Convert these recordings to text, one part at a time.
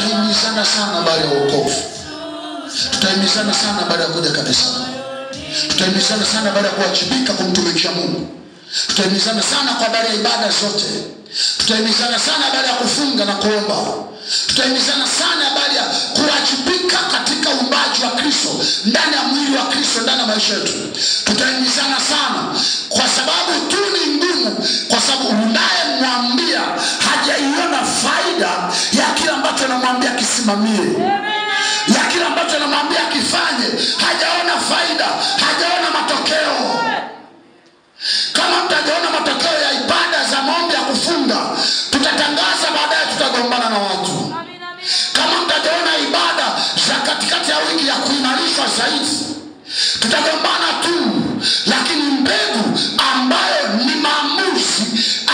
tutahimizana sana baada ya wokovu. Tutahimizana sana baada ya kuja kanisa. Tutahimizana sana baada ya kuwajibika kumtumikia Mungu. Tutahimizana sana kwa baada ya ibada zote. Tutahimizana sana baada ya kufunga na kuomba. Tutahimizana sana baada ya kuwajibika katika uumbaji wa Kristo, ndani ya mwili wa Kristo, ndani ya maisha yetu. Tutahimizana sana kwa sababu tu ni ngumu, kwa sababu unayemwambia hajaiona faida ya kile ambacho anamwambia kisimamie. Ya kile ambacho anamwambia kifanye, hajaona faida, hajaona matokeo. Kama mtajaona matokeo ya ibada za maombi ya kufunga, tutatangaza baadaye tutagombana na watu. Kama mtajaona ibada za katikati ya wiki ya kuimarishwa zaidi, tutagombana tu. Lakini mbegu ambayo ni maamuzi,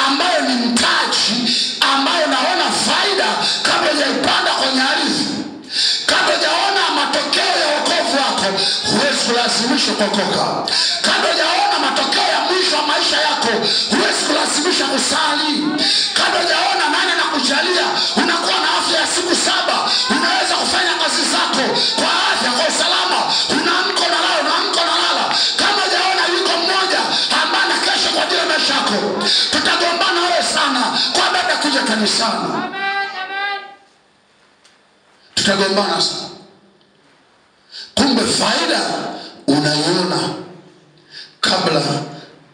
ambayo ni mtaji, ambayo naona faida kabla hujaipanda kwenye ardhi, kabla hujaona matokeo ya wokovu wako, huwezi kulazimishwa kuokoka. Kabla hujaona matokeo ya mwisho wa maisha yako, huwezi kulazimisha kusali. Kabla hujaona nani anakujalia unakuwa na afya ya siku 7, unaweza kufanya kazi zako kwa afya, kwa usalama, unaamka na lala. Kama hujaona yuko mmoja ambaye anakesha kwa ajili ya maisha yako, tutagombana wewe sana kwa baada ya kuja kanisani. Tutagombana sana. Kumbe faida unaiona kabla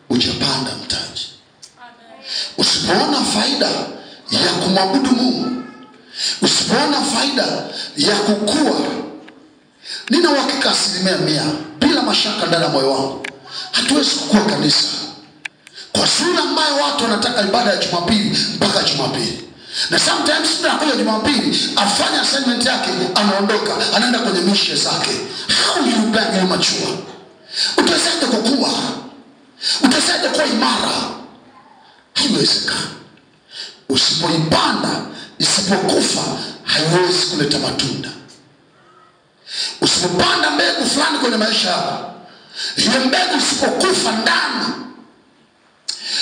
hujapanda mtaji. Usipoona faida ya kumwabudu Mungu, usipoona faida ya kukua, nina uhakika 100% bila mashaka ndani ya moyo wangu, hatuwezi kukua kanisa kwa sura ambayo watu wanataka ibada ya Jumapili mpaka Jumapili. Na sometimes tunakuja Jumapili, afanya assignment yake, anaondoka, anaenda kwenye mishe zake. How you plan your mature? Utawezaje kukua? Utawezaje kuwa imara? Haiwezekani. Usipoipanda, isipokufa, haiwezi kuleta matunda. Usipopanda mbegu fulani kwenye maisha yako, hiyo mbegu isipokufa ndani,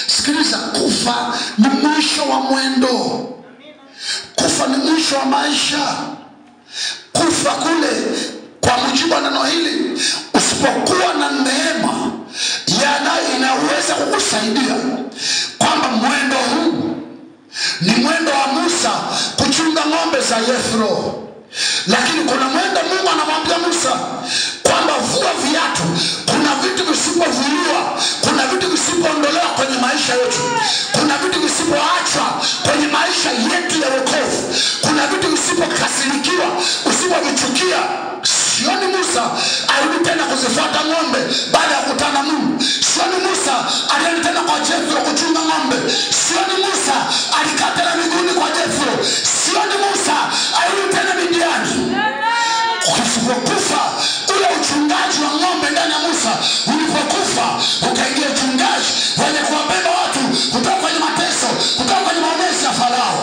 sikiliza, kufa ni mwisho wa mwendo. Kufa ni mwisho wa maisha. Kufa kule, kwa mujibu wa neno hili, usipokuwa na neema inaweza kukusaidia kwamba mwendo huu ni mwendo wa Musa kuchunga ng'ombe za Yethro. Lakini kuna mwendo Mungu anamwambia Musa kwamba vua viatu. Kuna vitu visipovuliwa, kuna vitu visipoondolewa kwenye maisha yetu, kuna vitu visipoachwa kwenye maisha yetu ya wokovu, kuna vitu visipokasirikiwa, usipovichukia. Sioni Musa alirudi tena kuzifuata ng'ombe baada ya kukutana Mungu. Sioni Musa alirudi tena kwa Jethro kuchunga ng'ombe. Sioni Musa alikaa tena miguuni kwa Jethro. Sioni Musa alirudi tena Midiani. Usipokufa ule uchungaji wa ng'ombe ndani ya Musa, ulipokufa ukaingia uchungaji wenye kuwabeba watu kutoka kwenye mateso, kutoka kwenye maonezo ya Farao,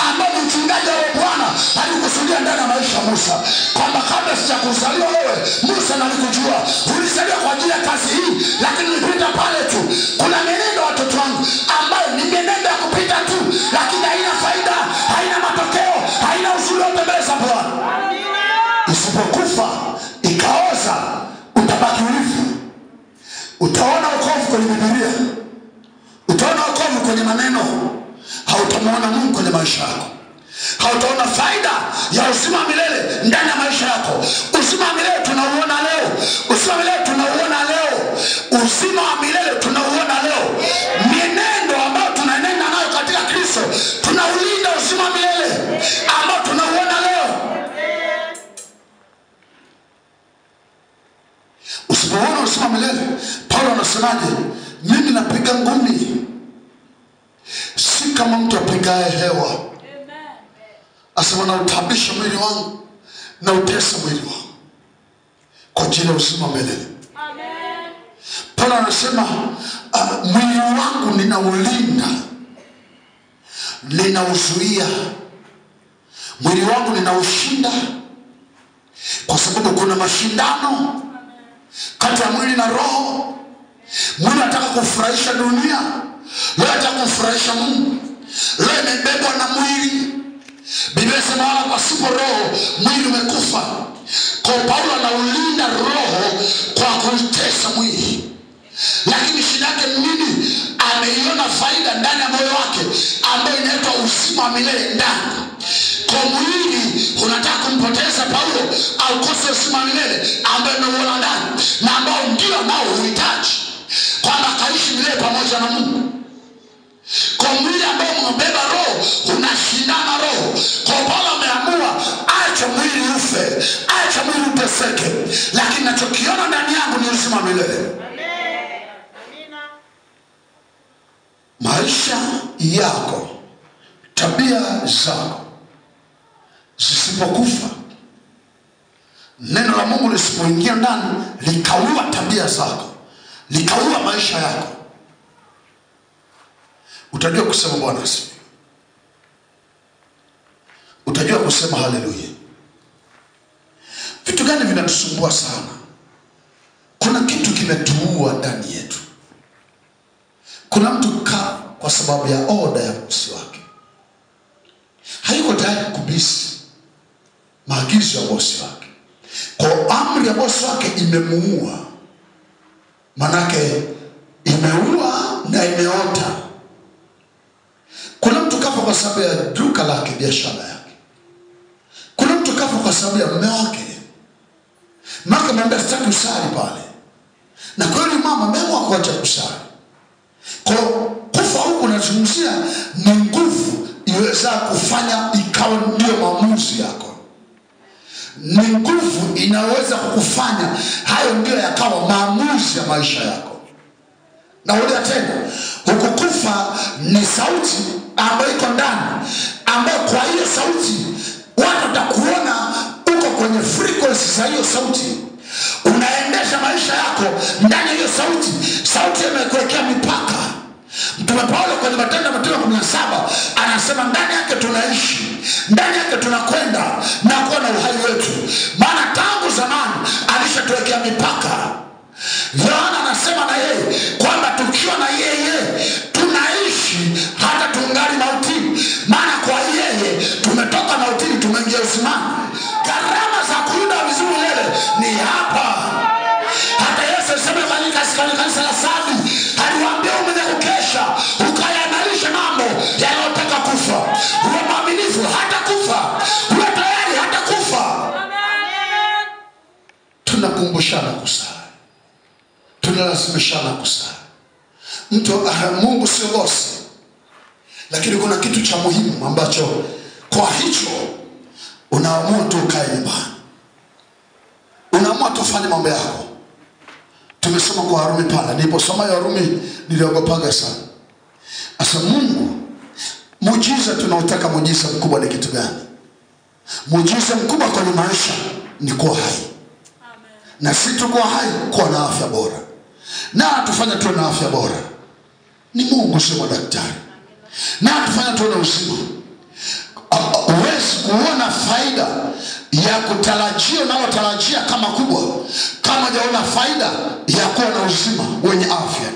ambao ni uchungaji wa Bwana alikusudia ndani ya maisha ya Musa. Kwamba kabla sijakuzaliwa wewe, Musa nalikujua, ulizaliwa kwa ajili ya kazi hii, lakini ulipita pale tu. Kuna mienendo watoto wangu ambayo ni mienendo ya kupita tu, lakini haina faida, haina matokeo, haina uzuri wote mbele za Bwana. Usipokufa ikaoza, utabaki urithi. Utaona wokovu kwenye Biblia, utaona wokovu kwenye maneno, hautamuona Mungu kwenye maisha yako. Hautaona faida ya uzima wa milele ndani ya maisha yako. Uzima wa milele tunauona leo. Uzima wa milele tunauona leo. Uzima wa milele tunauona leo. Mienendo ambayo tunaenenda nayo katika Kristo, tunaulinda uzima wa milele ambao tunauona leo. Usipoona uzima wa milele, Paulo anasemaje? Mimi napiga ngumi si kama mtu apigaye hewa. Asema na utabisha mwili wangu, na utesa mwili wangu kwa ajili ya uzima milele. Amen. Paulo anasema mwili wangu ninaulinda, ninauzuia. Mwili wangu ninaushinda, kwa sababu kuna mashindano kati ya mwili na roho. Mwili anataka kufurahisha dunia, leo anataka kufurahisha Mungu. Leo imebebwa na mwili. Biblia inasema wala kwa pasipo roho mwili umekufa. Kwa Paulo anaulinda roho kwa kuitesa mwili. Lakini shida yake nini? Ameiona faida ndani ya moyo wake ambayo inaitwa uzima wa milele ndani. Kwa mwili unataka kumpoteza Paulo au kosa uzima wa milele ambayo umeuona ndani na ambao ndio nao uhitaji kwamba kaishi milele pamoja na Mungu. Kwa mwili ambao umebeba roho unashindana roho. Kwa Paulo ameamua acha mwili ufe, acha mwili uteseke, lakini nachokiona ndani yangu ni uzima wa milele. Maisha yako, tabia zako zisipokufa, neno la Mungu lisipoingia ndani likaua tabia zako, likaua maisha yako, utajua kusema Bwana asifiwe. Utajua kusema haleluya. Vitu gani vinatusumbua sana? Kuna kitu kimetuua ndani yetu. Kuna mtu kwa sababu ya oda ya bosi wake hayuko tayari kubisi maagizo ya bosi wake. Kwa amri ya bosi wake imemuua. Manake imeua na imeota. Kuna mtu kafa kwa sababu ya duka lake, biashara yake. Kuna mtu kafa kwa sababu ya mume wake. Maka mwambia sitaki usali pale. Na kweli mama ameamua kuacha kusali. Kwa kufa huku nazungumzia ni nguvu iweza kufanya ikawa ndio maamuzi yako. Ni nguvu inaweza kukufanya hayo ndio yakawa maamuzi ya maisha yako. Na ulia tena, hukukufa ni sauti ambayo iko ndani, ambayo kwa hiyo sauti watu watakuona uko kwenye frequency za hiyo sauti. Unaendesha maisha yako ndani ya hiyo sauti. Sauti imekuwekea mipaka. Mtume Paulo kwenye Matendo ya Mitume 17 anasema ndani yake tunaishi, ndani yake tunakwenda na kuwa na uhai wetu. Maana tangu zamani alishatuwekea mipaka. Yohana anasema na yeye kwamba tukiwa na yeye tunaishi hata tungali mautini. Maana kwa yeye tumetoka mautini tumeingia uzimani. Gharama za kulinda vizuri milele ni hapa. Hata Yesu alisema katika kanisa la Sardi, aliwaambia umekuja kukesha ukayamarisha mambo yanayotaka kufa. Uwe mwaminifu hata kufa, uwe tayari hata kufa. Tunakumbushana kusali, tunalazimishana kusali. Mungu sio bosi, lakini kuna kitu cha muhimu ambacho kwa hicho unaamua tu ukae nyumbani, unaamua tufanye mambo yako. Tumesoma kwa Warumi pala. Niliposoma ya Warumi niliogopaga sana. Asa Mungu, muujiza tunaotaka, muujiza mkubwa ni kitu gani? Muujiza mkubwa kwenye maisha ni kuwa hai. Amen. Na si tu kuwa hai, kuwa na afya bora. Na tufanya tuwe na afya bora ni Mungu, sio madaktari. Na tufanya tuwe na uzima. Uwezi kuona faida ya kutarajia unayotarajia kama kubwa kama hujaona faida ya kuwa na uzima wenye afya.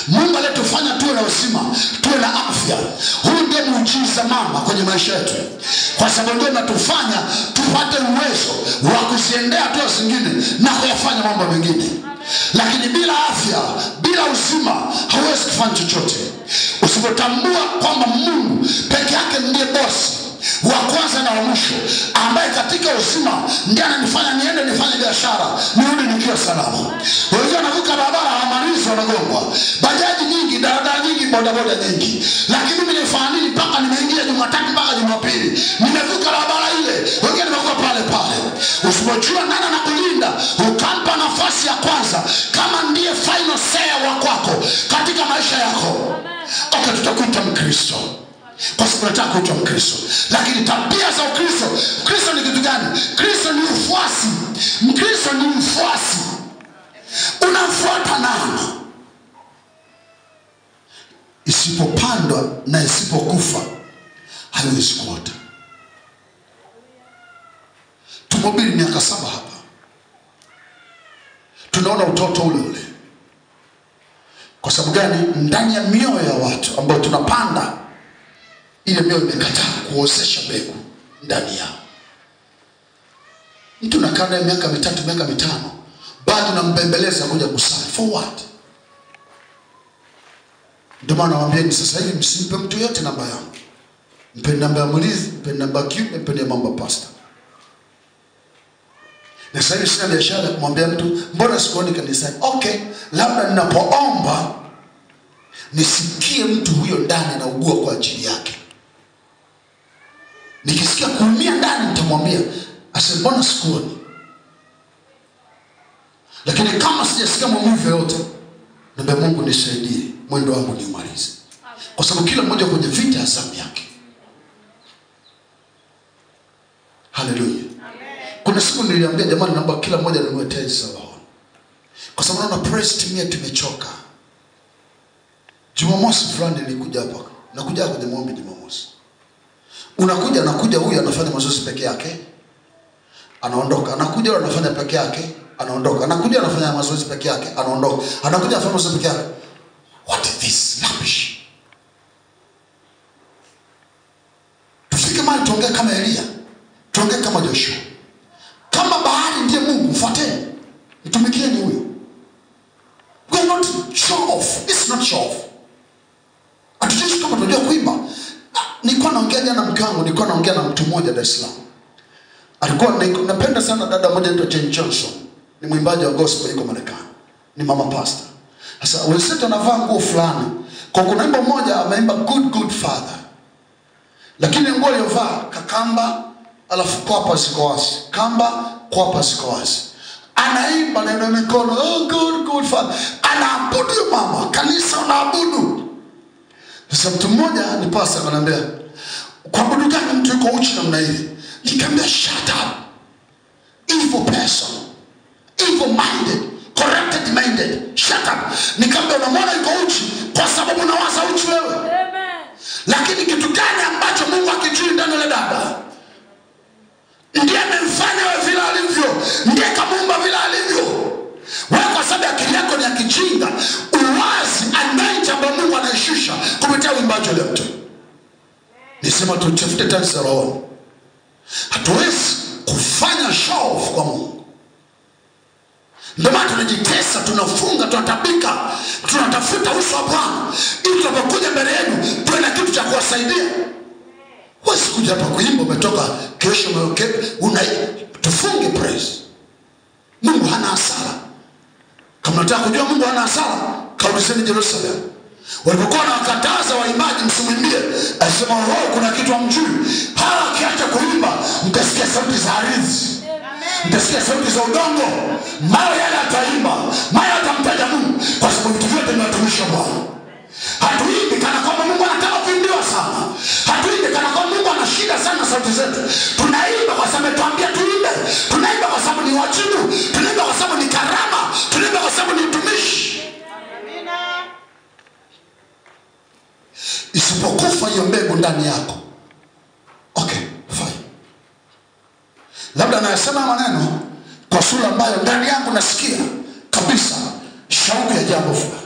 Mungu alitufanya tuwe na uzima, tuwe na afya. Huu ndio muujiza mama kwenye maisha yetu, kwa sababu ndio unatufanya tupate uwezo wa kuziendea hatua zingine na kuyafanya mambo mengine. Lakini bila afya, bila uzima, hauwezi kufanya chochote. Usipotambua kwamba Mungu peke yake ndiye bosi wa kwanza na wa mwisho, ambaye katika uzima ndiye ananifanya niende nifanye biashara, nirudi nikiwa salama. Wengine wanavuka barabara hawamalizi, wanagongwa. Bajaji nyingi, daladala nyingi, bodaboda nyingi. Lakini mimi nifanya nini mpaka nimeingia Jumatatu mpaka Jumapili? Nimevuka barabara ile, wengine nimevuka pale pale. Usipojua nani anakulinda, ukampa nafasi ya kwanza kama ndiye final say wa kwako katika maisha yako, okay, tutakuita Mkristo kwa sababu nataka kuitwa Mkristo. Lakini tabia za Ukristo, Kristo ni kitu gani? Kristo ni ufuasi. Mkristo ni mfuasi. Unamfuata nani? Isipopandwa na isipokufa haiwezi kuota. Tumehubiri miaka 7 hapa, tunaona utoto ule ule. Kwa sababu gani? Ndani ya mioyo ya watu ambao tunapanda, ile mioyo imekataa kuozesha mbegu. ndani yao. Mtu nakaa naye miaka 3, miaka 5, bado nambembeleza kuja kusali. For what? Ndio maana nawaambieni sasa hivi msimpe mtu yote namba yangu. Mpe namba ya mlizi, mpe namba kiume, mpe namba pastor. Na sasa hivi sina biashara kumwambia mtu mbona sikuoni kanisani. Okay, labda ninapoomba nisikie mtu huyo ndani anaugua kwa ajili yake. Nikisikia kuumia ndani nitamwambia mbona sikuoni. Lakini kama sijasikia maumivu yote, naomba Mungu nisaidie mwendo wangu niumalize. Kwa sababu kila mmoja kwenye vita ya zamu yake. Hallelujah. Kuna siku niliambia jamani naomba kila mmoja anunue tenzi za roho. Kwa sababu naona praise team yetu tumechoka. Jumamosi fulani nilikuja hapa. Nakuja kwenye maombi Jumamosi. Anakuja huyu anafanya mazoezi peke yake. Anaondoka. Anakuja anafanya peke yake, anaondoka. Anakuja anafanya mazoezi peke yake, anaondoka. Anakuja anafanya mazoezi peke yake. What is this rubbish? Tufike mahali tuongee kama Elia. Tuongee kama Joshua. Kama bahari ndiye Mungu, mfuateni. Mtumikieni huyo. We are not show off. It's not show off. Atujishi kama tunajua kuimba. Nilikuwa naongea jana mke wangu, nilikuwa naongea na mtu mmoja Dar es Salaam. Alikuwa napenda sana dada mmoja anaitwa Jane Johnson. Ni mwimbaji wa gospel yuko Marekani. Ni mama pastor. Sasa wenzetu anavaa nguo fulani. Kwa kuna wimbo mmoja ameimba good father. Lakini nguo aliyovaa kakamba alafu kwapa ziko wazi. Kamba kwapa ziko wazi. Anaimba na ina mikono, oh good father. Anaabudu mama, kanisa unaabudu. Sasa mtu mmoja ni pastor ananiambia, kuabudu gani mtu yuko uchi namna hii? Nikamwambia shut up. Evil person. Evil minded. Corrupted minded. Shut up. Nikamwambia unamwona yuko uchi kwa sababu unawaza uchi wewe. Amen. Lakini kitu gani ambacho Mungu akijui ndani ya dada? Ndiye amemfanya wewe vile alivyo. Ndiye kamuumba vile alivyo. Wewe kwa sababu akili yako ni ya kijinga, uwazi anaita ambaye Mungu anaishusha kupitia uimbaji wa mtu. Nisema tutafute tanzi za roho. Hatuwezi kufanya show off kwa Mungu. Ndio maana tunajitesa, tunafunga, tunatabika, tunatafuta uso wa Bwana ili tunapokuja mbele yenu tuwe na kitu cha kuwasaidia. Wewe kuja hapa kuimba umetoka kesho tufunge praise. Mungu hana hasara. Kama unataka kujua Mungu hana hasara, kaulizeni Jerusalem. Walipokuwa na wakataza waimbaji msimwimbie, alisema roho kuna kitu hamjui. Hawa kiacha kuimba, mtasikia sauti za ardhi. Mtasikia sauti za udongo. Mawe yale ataimba, mawe atamtaja Mungu kwa sababu vitu vyote ni watumishi wa Bwana. Hatuimbi kana kwamba Mungu anataka kuimbiwa sana. Hatuimbi kana kwamba Mungu ana shida sana sauti zetu. Tunaimba kwa sababu tuambia tuimbe. Tunaimba kwa sababu ni wajibu. Tunaimba kwa sababu ni karama. Tunaimba kwa sababu ni utumishi. Amina. Isipokufa hiyo mbegu ndani yako. Okay, fine. Labda nayasema maneno kwa sura ambayo ndani yangu nasikia kabisa shauku ya jambo fulani.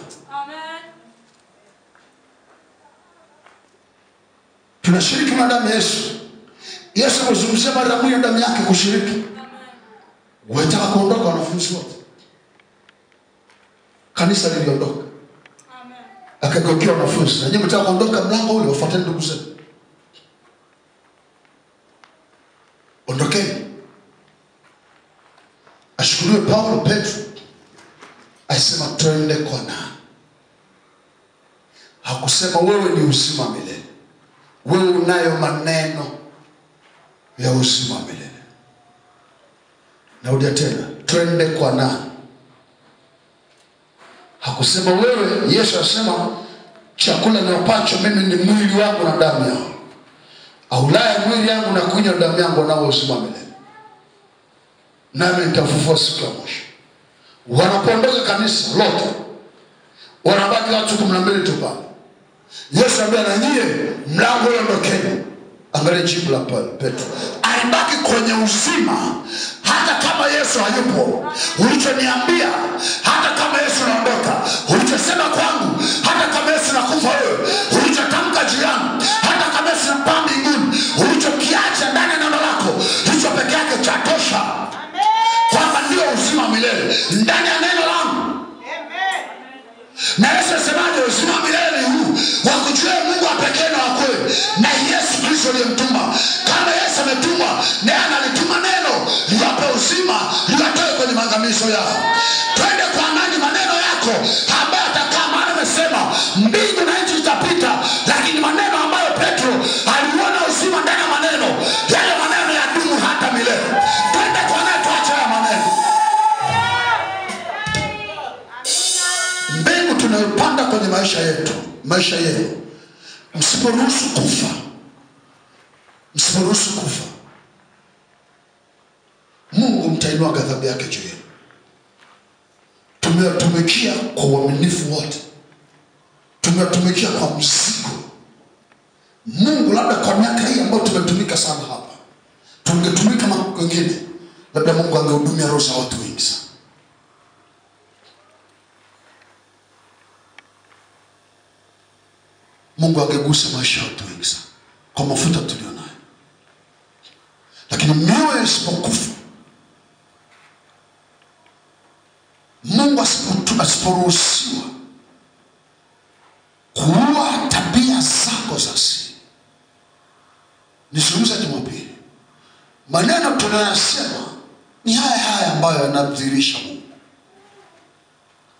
Tunashiriki na damu ya Yesu. Yesu alizungumzia mara moja damu yake kushiriki. Wanataka kuondoka wanafunzi wote. Kanisa liliondoka. Amen. Akageukia wanafunzi, "Na nyinyi mtaka kuondoka mlango ule, wafuateni ndugu zenu." Ondokeni. Ashukuriwe Paulo, Petro. Aisema twende kwa nani? Hakusema wewe ni uzima milele. Wewe unayo maneno ya uzima milele. Naudia tena, twende kwa nani? Hakusema wewe, Yesu asema chakula niwapacho mimi ni mwili wangu na damu yangu. Aulaye mwili yangu na kunywa damu yangu nao uzima milele. Nami nitafufua siku ya mwisho. Wanapoondoka kanisa lote, wanabaki watu 12 tu pale. Yesu ambaye na nyie mlango ondokeni. Angalia jibu la Petro. Alibaki kwenye uzima hata kama Yesu hayupo. Ulichoniambia hata kama Yesu anaondoka, ulichosema kwangu hata kama Yesu nakufa wewe, ulichotamka juu yangu hata kama Yesu napaa mbinguni, ulichokiacha ndani na mateso yao. Twende kwa nani maneno yako ambayo atakaa, maana amesema mbingu na nchi zitapita, lakini maneno ambayo Petro aliona uzima ndani ya maneno, yale maneno yadumu hata milele. Twende kwa nani tuache haya maneno. Mbegu tunayopanda kwenye maisha yetu, maisha yenu, msiporuhusu kufa. Msiporuhusu kufa, Mungu mtainua ghadhabu yake juu yenu. Tumewatumikia kwa uaminifu wote, tumewatumikia kwa mzigo. Mungu labda kwa miaka hii ambayo tumetumika sana hapa, tungetumika kama wengine, labda Mungu angehudumia roho za watu wengi sana. Mungu angegusa maisha ya watu wengi sana kwa mafuta tulionayo. Lakini mioyo isipokufa, Mungu asiporuhusiwa kuua tabia zako za asili. Nizungumza Jumapili, maneno tunayosema ni haya ambayo yanadhihirisha Mungu.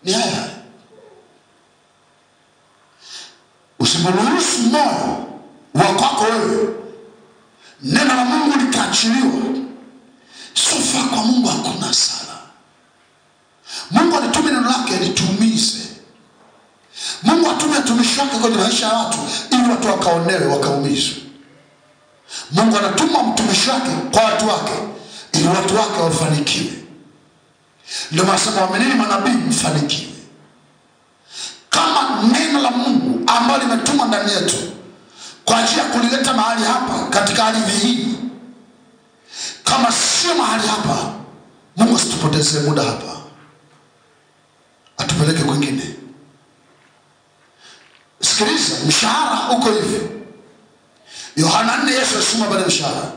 Ni haya. Usiporuhusu moyo wa kwako wewe neno la Mungu likaachiliwa, sofa kwa Mungu hakuna sala. Mungu alituma neno lake litumize. Mungu atumia tumishi wake kwenye maisha ya watu ili watu wakaonewe, wakaumizwe. Mungu anatuma mtumishi wake kwa watu wake ili watu wake wafanikiwe. Ndio maana waaminini manabii mfanikiwe. Kama neno la Mungu ambalo limetumwa ndani yetu kwa ajili ya kulileta mahali hapa katika ardhi hii, kama sio mahali hapa, Mungu asitupoteze muda hapa, atupeleke kwingine. Sikiliza, mshahara uko hivi. Yohana 4, Yesu alisema baada ya mshahara,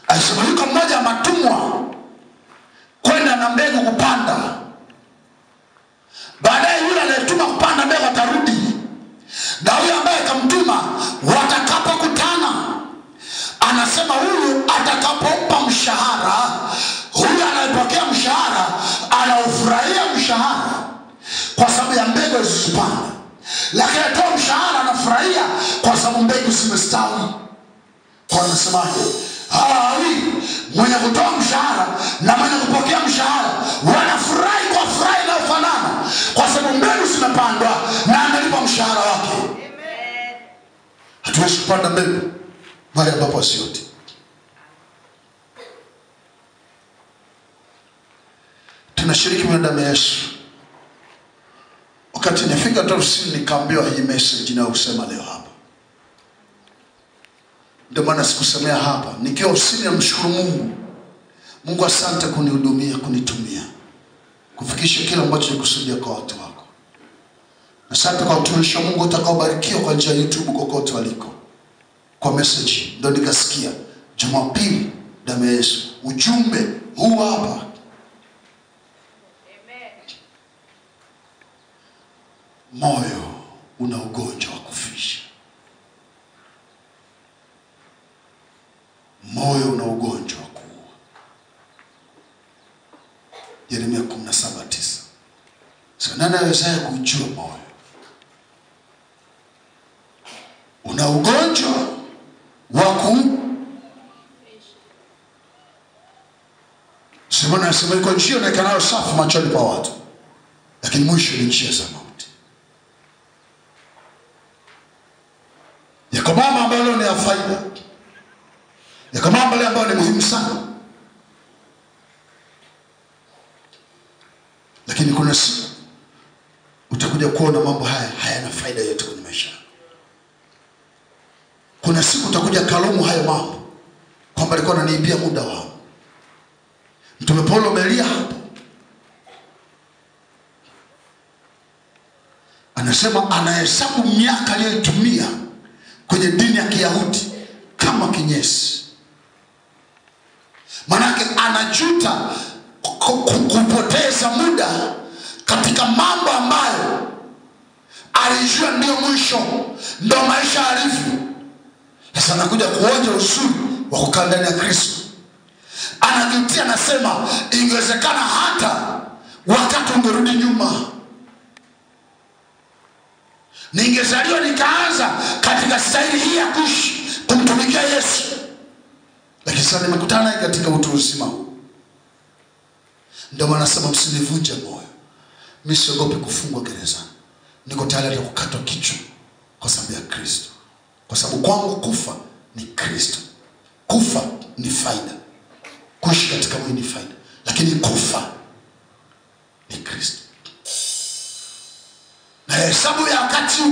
alisema yuko mmoja matumwa kwenda na mbegu kupanda. Baadaye yule aliyetuma kupanda mbegu atarudi, na huyo ambaye kamtuma watakapokutana, anasema huyu atakapompa mshahara, huyu anayepokea mshahara anaufurahia mshahara kwa sababu ya mbegu zilizopanda, lakini atoa mshahara anafurahia kwa sababu mbegu zimestawi. Kwa anasemaje? Mwenye kutoa mshahara na mwenye kupokea mshahara wanafurahi kwa furaha inayofanana, kwa sababu mbegu zimepandwa na amelipa mshahara wake. Amen. Hatuwezi kupanda mbegu mahali ambapo asiyote. Tunashiriki mwanadamu Yesu. Wakati nifika tafsiri nikaambiwa hii message na usema leo hapa. Ndio maana sikusemea hapa. Nikiwa ofisini namshukuru Mungu. Mungu asante kunihudumia, kunitumia, kufikisha kila ambacho nikusudia kwa watu wako. Asante kwa utumishi wa Mungu utakaobarikiwa kwa njia ya YouTube kokote waliko. Kwa message ndio nikasikia Jumapili damu ya Yesu. Ujumbe huu hapa. Amen. Moyo una ugonjwa wa kufisha. Moyo una ugonjwa wa kuua. Yeremia 17:9. Sasa nani anaweza kujua moyo? Una ugonjwa wa kuua. Simona anasema iko njia na kanao safi machoni pa watu, lakini mwisho ni njia za mauti. Yako mambo ambayo ni ya faida, yako mambo ambayo ni muhimu sana, lakini kuna siku utakuja kuona mambo haya hayana faida yote kwenye maisha. Kuna siku utakuja kalaumu hayo mambo kwamba alikuwa ananiibia muda wao. Mtume Paulo amelia hapo, anasema anahesabu miaka aliyotumia kwenye dini ya Kiyahudi kama kinyesi. Manake anajuta kupoteza muda katika mambo ambayo alijua ndio mwisho, ndio maisha halisi. Sasa anakuja kuonja uzuri wa kukaa ndani ya Kristo. Anajutia, anasema ingewezekana hata wakati ungerudi nyuma. Ningezaliwa nikaanza katika staili hii ya kuishi kumtumikia Yesu, lakini sasa nimekutana naye katika utu uzima. Ndio maana nasema msinivunje moyo. Mimi siogopi kufungwa gerezani. Niko tayari kukatwa kichwa kwa sababu ya Kristo. Kwa sababu kwangu kufa ni Kristo. Kufa ni faida. Kuishi katika mwili ni faida, lakini kufa ni Kristo. Na hesabu ya wakati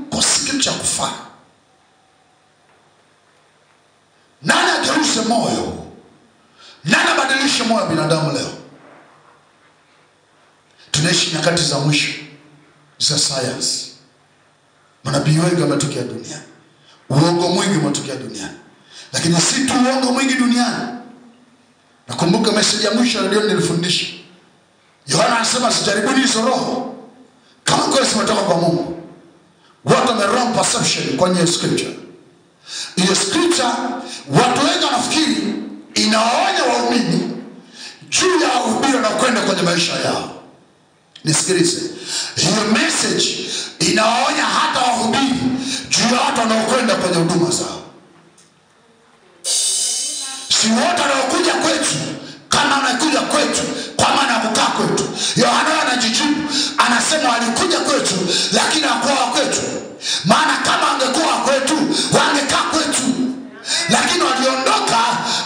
kwa siku cha kufa. Nani ageuze moyo? Nani abadilishe moyo wa binadamu leo? Tunaishi nyakati za mwisho za sayansi. Manabii wengi wametokea duniani. Uongo mwingi umetokea duniani. Lakini si tu uongo mwingi duniani. Nakumbuka message ya mwisho ndio nilifundisha. Yohana anasema sijaribuni hizo roho kama kweli zimetoka kwa Mungu. Watu wame wrong perception kwenye scripture. Hiyo scripture watu wengi wanafikiri inaonya waumini juu ya uhubiri na kwenda kwenye maisha yao. Nisikilize. Hiyo message inaonya hata wahubiri juu ya watu wanaokwenda kwenye huduma zao. Si wote wanaokuja kwetu kama wanakuja kwetu kwa maana ya kukaa kwetu. Yohana anajijibu, anasema alikuja kwetu lakini hakuwa kwetu. Maana kama angekuwa kwetu wangekaa kwetu, lakini waliondoka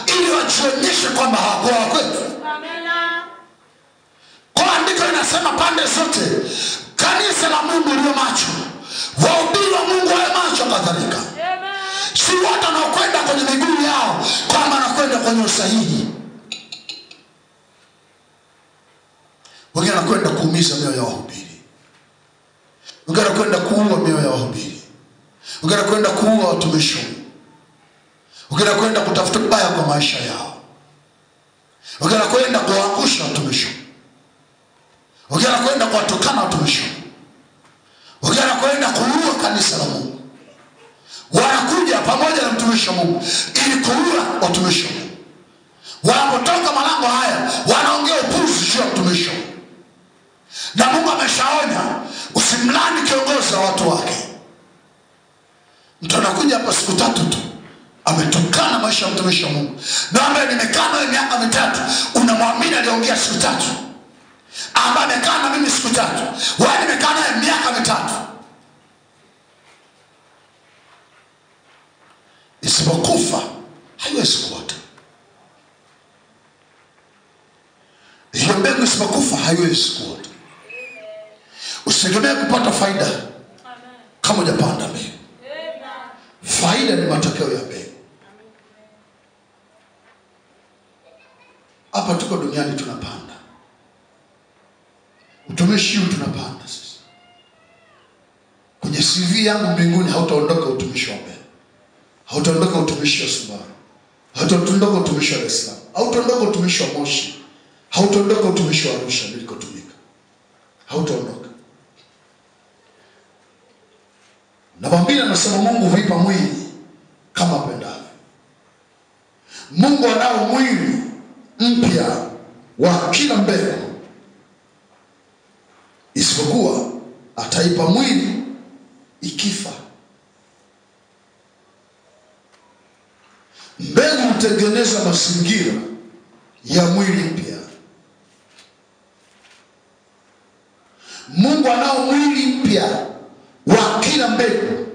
ili wajionyeshe kwamba hawakuwa kwetu. Kwa andiko linasema pande zote kanisa la Mungu lio macho, wahubiri wa Mungu wawe macho kadhalika. Si wote wanaokwenda kwenye miguu yao kama wanakwenda kwenye usahihi. Wengine wanakwenda kuumiza mioyo ya wahubiri. Wengine wanakwenda kuua mioyo ya wahubiri. Wengine wanakwenda kuua watumishi. Wengine wanakwenda kutafuta baya kwa maisha yao. Wengine wanakwenda kuangusha watumishi. Wengine wanakwenda kuwatukana watumishi. Wengine wanakwenda kuua kanisa la Mungu. Wanakuja pamoja na mtumishi wa Mungu ili kuua watumishi wa Mungu. Wanapotoka malango haya wanaongea upuzi juu ya mtumishi wa Mungu. Na Mungu ameshaonya usimlani kiongozi wa watu wake. Mtu anakuja hapa siku 3 tu ametokana maisha ya mtumishi wa Mungu. Na ambaye nimekaa naye miaka 3, unamwamini aliongea siku 3. Ambaye amekaa na mimi siku 3, wewe nimekaa naye miaka 3. Isipokufa haiwezi kuota. Hiyo mbegu isipokufa haiwezi kuota. Usitegemee kupata faida kama hujapanda mbegu. Faida ni matokeo ya mbegu. Hapa tuko duniani tunapanda. Utumishi huu tunapanda sisi. Kwenye CV yangu mbinguni hautaondoka utumishi wa mbegu. Hautaondoka utumishi wa Subaru. Hautaondoka utumishi wa Dar es Salaam. Hautaondoka utumishi wa Moshi. Hautaondoka utumishi wa Arusha nilikotumika. Hautaondoka. Na Biblia inasema Mungu huipa mwili kama apendavyo. Mungu anao mwili mpya wa kila mbegu, isipokuwa ataipa mwili ikifa. Mbegu hutengeneza mazingira ya mwili mpya. Mungu anao mwili mpya wa kila mbegu,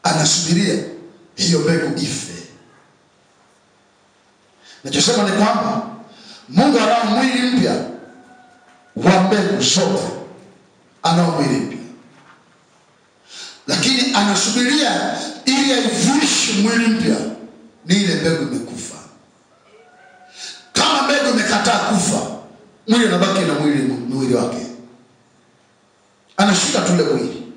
anasubiria hiyo mbegu ife. Nachosema ni kwamba Mungu anao mwili mpya wa mbegu zote, anao mwili mpya, lakini anasubiria ili aivishe mwili mpya ni ile mbegu imekufa. Kama mbegu imekataa kufa, mwili unabaki na mwili wake, anashika tule mwili.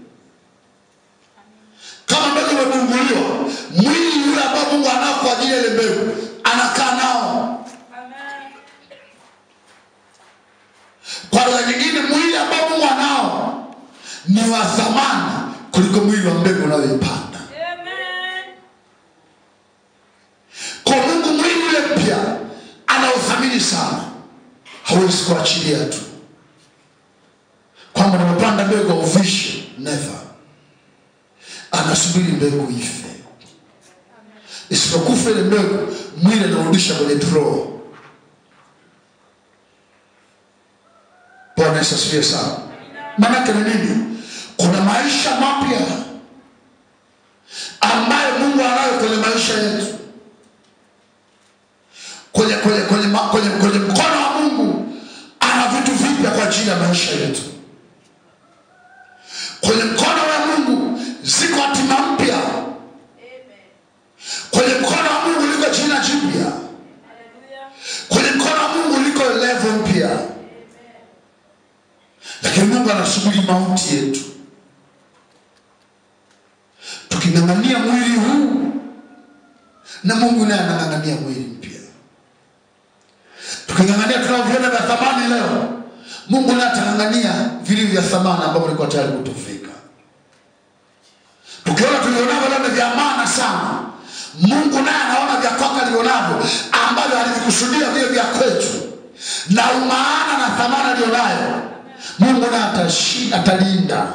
Kama mbegu imebunguliwa, mwili yule ambao Mungu anao kwa ajili ya ile mbegu anakaa nao. Kwa lugha nyingine, mwili ambao Mungu anao ni wa thamani kuliko mwili wa mbegu unayoipanda. Kwa Mungu mwili ule mpya anauthamini sana. Huwezi kuachilia tu kwamba nimepanda mbegu uvishe. Never. Anasubiri mbegu ife. Isipokufa ile mbegu, mwili unarudisha kwenye draw. Bwana Yesu asifiwe sana. Maana ni nini? Kuna maisha mapya ambayo Mungu anayo kwenye maisha yetu. Kwenye mkono wa Mungu ana vitu vipya kwa ajili ya maisha yetu. Kwenye mkono wa Mungu ziko hatima mpya. Kwenye mkono wa Mungu liko jina jipya. Kwenye mkono wa Mungu liko level mpya. Lakini Mungu anasubiri mauti yetu. Tukingangania mwili huu, na Mungu naye anangangania mwili mpya. Tukingangania tunavyoona vya thamani leo, Mungu naye atangangania vile vya thamani ambavyo alikuwa tayari kutufika. Tukiona tulionavyo leo ni vya maana sana, Mungu naye anaona vya kwake alionavyo ambavyo alivikusudia vile vya kwetu, na umaana na thamani alionayo Mungu naye atalinda.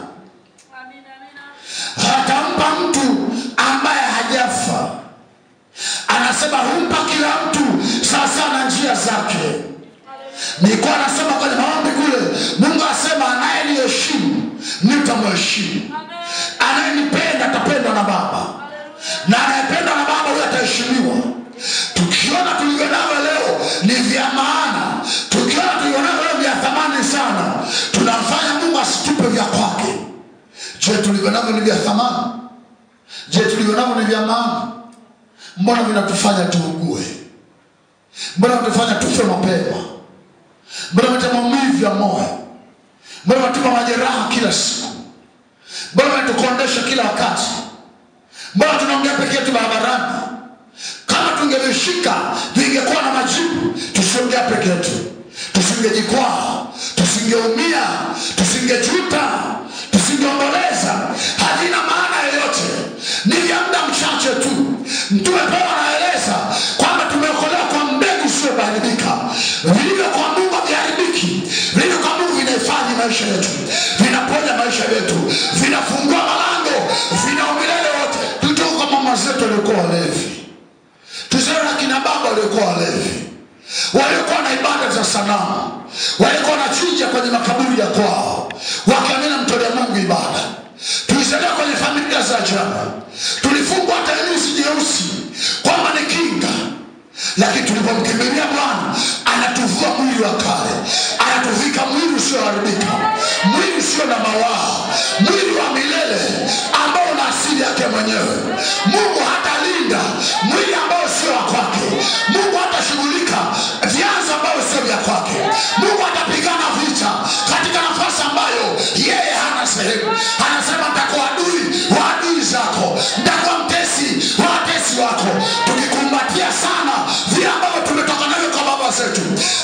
Hatampa mtu ambaye hajafa. Anasema humpa kila mtu sasa na njia zake. Nilikuwa nasema kwenye maombi kule, Mungu asema anayeniheshimu nitamheshimu. Anayenipenda atapendwa na Baba. Na anayependwa na Baba huyo ataheshimiwa. Tukiona tulionavyo leo ni vya maana, tukiona tulionavyo leo vya thamani sana, tunamfanya Mungu asitupe vya kwake. Je, tulionavyo ni vya thamani? Je, tulionavyo ni vya maana? Mbona vinatufanya tuugue? Mbona vinatufanya tufe mapema? Mbona vinatupa maumivu ya moyo? Mbona vinatupa majeraha kila siku? Mbona vinatukodesha kila wakati? Mbona tunaongea pekee yetu barabarani? Kama tungevishika vingekuwa na majibu, tusiongea pekee yetu. Tusingejikwaa, tusingeumia, tusingejuta, tusingeomboleza. Havina maana yoyote. Ni vya muda mchache tu. Mtume Paulo anaeleza kwamba tumeokolewa kwa mbegu isiyoharibika. Vilivyo kwa Mungu haviharibiki. Vilivyo kwa Mungu vinahifadhi maisha yetu, vinaponya maisha yetu, vinafungua malango, vina umilele wote. Tutoka kwa mama zetu waliokuwa walevi, tuseme na kina baba waliokuwa walevi, waliokuwa na ibada za sanamu, walikuwa wanachinja kwenye makaburi ya kwao, wakiamini mtolea Mungu ibada. Tulisalia kwenye familia za ajabu. Tulifungwa hata nyusi nyeusi kwamba ni kinga. Lakini tulipomkimbilia Bwana, anatuvua mwili wa kale, anatuvika mwili usioharibika, mwili usio na mawaa, mwili wa milele ambao una asili yake mwenyewe. Mungu hatalinda mwili ambao sio wa kwake. Mungu hatashughulika vyanzo ambao sio vya kwake. Mungu atapigana vita katika nafasi ambayo yeye hana sehemu. Anasema nitakuwa adui wa adui zako, nitakuwa mtesi wa watesi wako. Tukikumbatia sana vile ambavyo tumetoka navyo kwa baba zetu,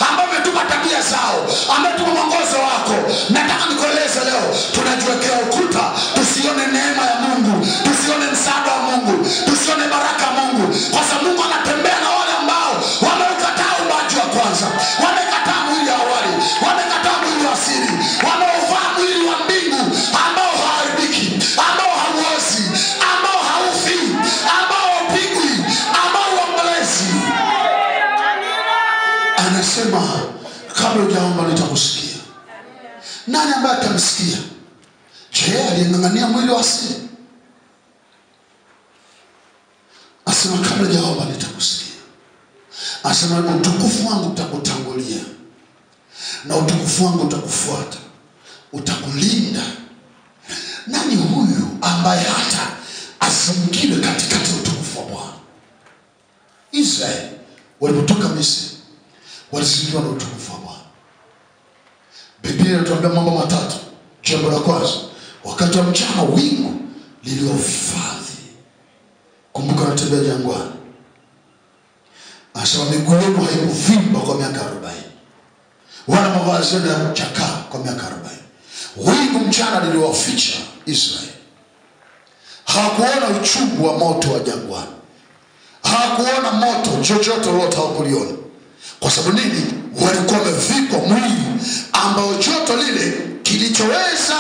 ambavyo tupa tabia zao, ambavyo tupa mwongozo wako, nataka nikueleze leo, tunajiwekea ukuta. Tusione neema ya Mungu, tusione msaada wa Mungu, tusione baraka ya Mungu, kwa sababu Mungu anatembea na wale ambao wamekataa uumbaji wa kwanza, wamekataa mwili wa awali, wamekataa mwili wa asili, wanaovaa mwili wa mbingu ambao haharibiki, ambao hauozi, ambao haufi, ambao haupigwi, ambao huombolezi. Anasema kabla hujaomba nitakusikia. Nani ambaye atamsikia? Je, aliyeng'ang'ania mwili wa asili? Asema kabla hujaomba nitakusikia. Asema utukufu wangu utakutangulia, na utukufu wangu utakufuata, utakulinda. Nani huyu ambaye hata asingiwe katikati ya utukufu wa Bwana? Israeli walipotoka Misri walizingirwa na utukufu wa Bwana. Biblia inatuambia mambo matatu. Jambo la kwanza, wakati wa mchana wingu liliohifadhi. Kumbuka wanatembea jangwani. Anasema miguu yenu haikuvimba kwa miaka 40, wala mavazi yenu hayakuchakaa kwa miaka 40. Wingu mchana liliwaficha Israeli. Hawakuona uchungu wa moto wa jangwani. Hawakuona moto chochote wote hawakuliona. Kwa sababu nini? walikuwa wamevikwa mwili ambao joto lile kilichoweza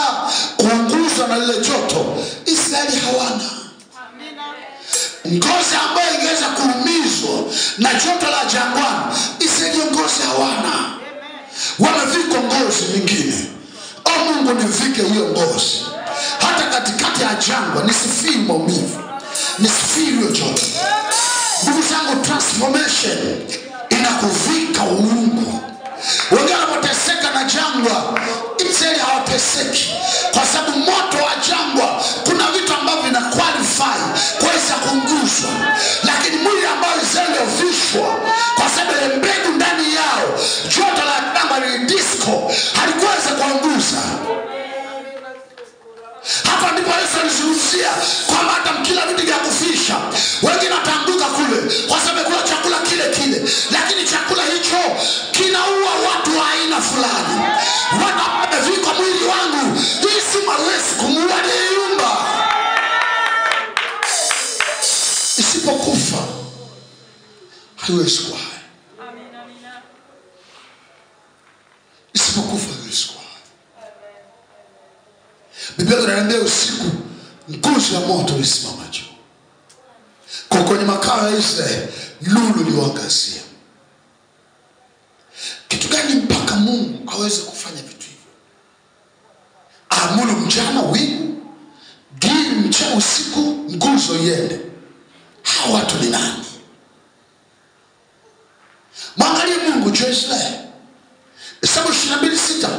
kuunguzwa na lile joto Israeli hawana. Ngozi ambayo ingeweza kuumizwa na joto la jangwani Israeli ngozi hawana. Wamevikwa ngozi nyingine. Mungu nivike hiyo ngozi hata katikati ya jangwa, nisifiri maumivu, nisifiri hiyo joto. Ndugu zangu, transformation inakuvika uungu. Wengine wanapoteseka na jangwa, Israeli hawateseki kwa sababu moto wa jangwa kuna vitu ambavyo vina qualify kuweza kuunguzwa, lakini mwili ambao Israeli wavishwa kwa sababu ya mbegu ndani yao, joto la jangwa ni disco, halikuweza kuunguza. Hapa ndipo Yesu alizungumzia kwamba hata mkila vitu vya kufisha wengine wataanguka kule kwa sababu kula chakula kile kile, lakini chakula hicho kinaua watu wa aina fulani. Wanapovika mwili wangu hii si malezi kumuua, ni yumba. Isipokufa haiwezi kuwa hai. Isipokufa haiwezi kuwa hai. Biblia inaniambia usiku nguzo ya moto ilisimama juu. Kwa kwenye makao ya Israeli lulu liwangazia. Kitu gani mpaka Mungu aweze kufanya vitu hivyo? Amuru mchana wingu, gili mchana usiku nguzo iende. Hawa watu ni nani? Mwangalie Mungu juu ya Israeli. Hesabu 22:6.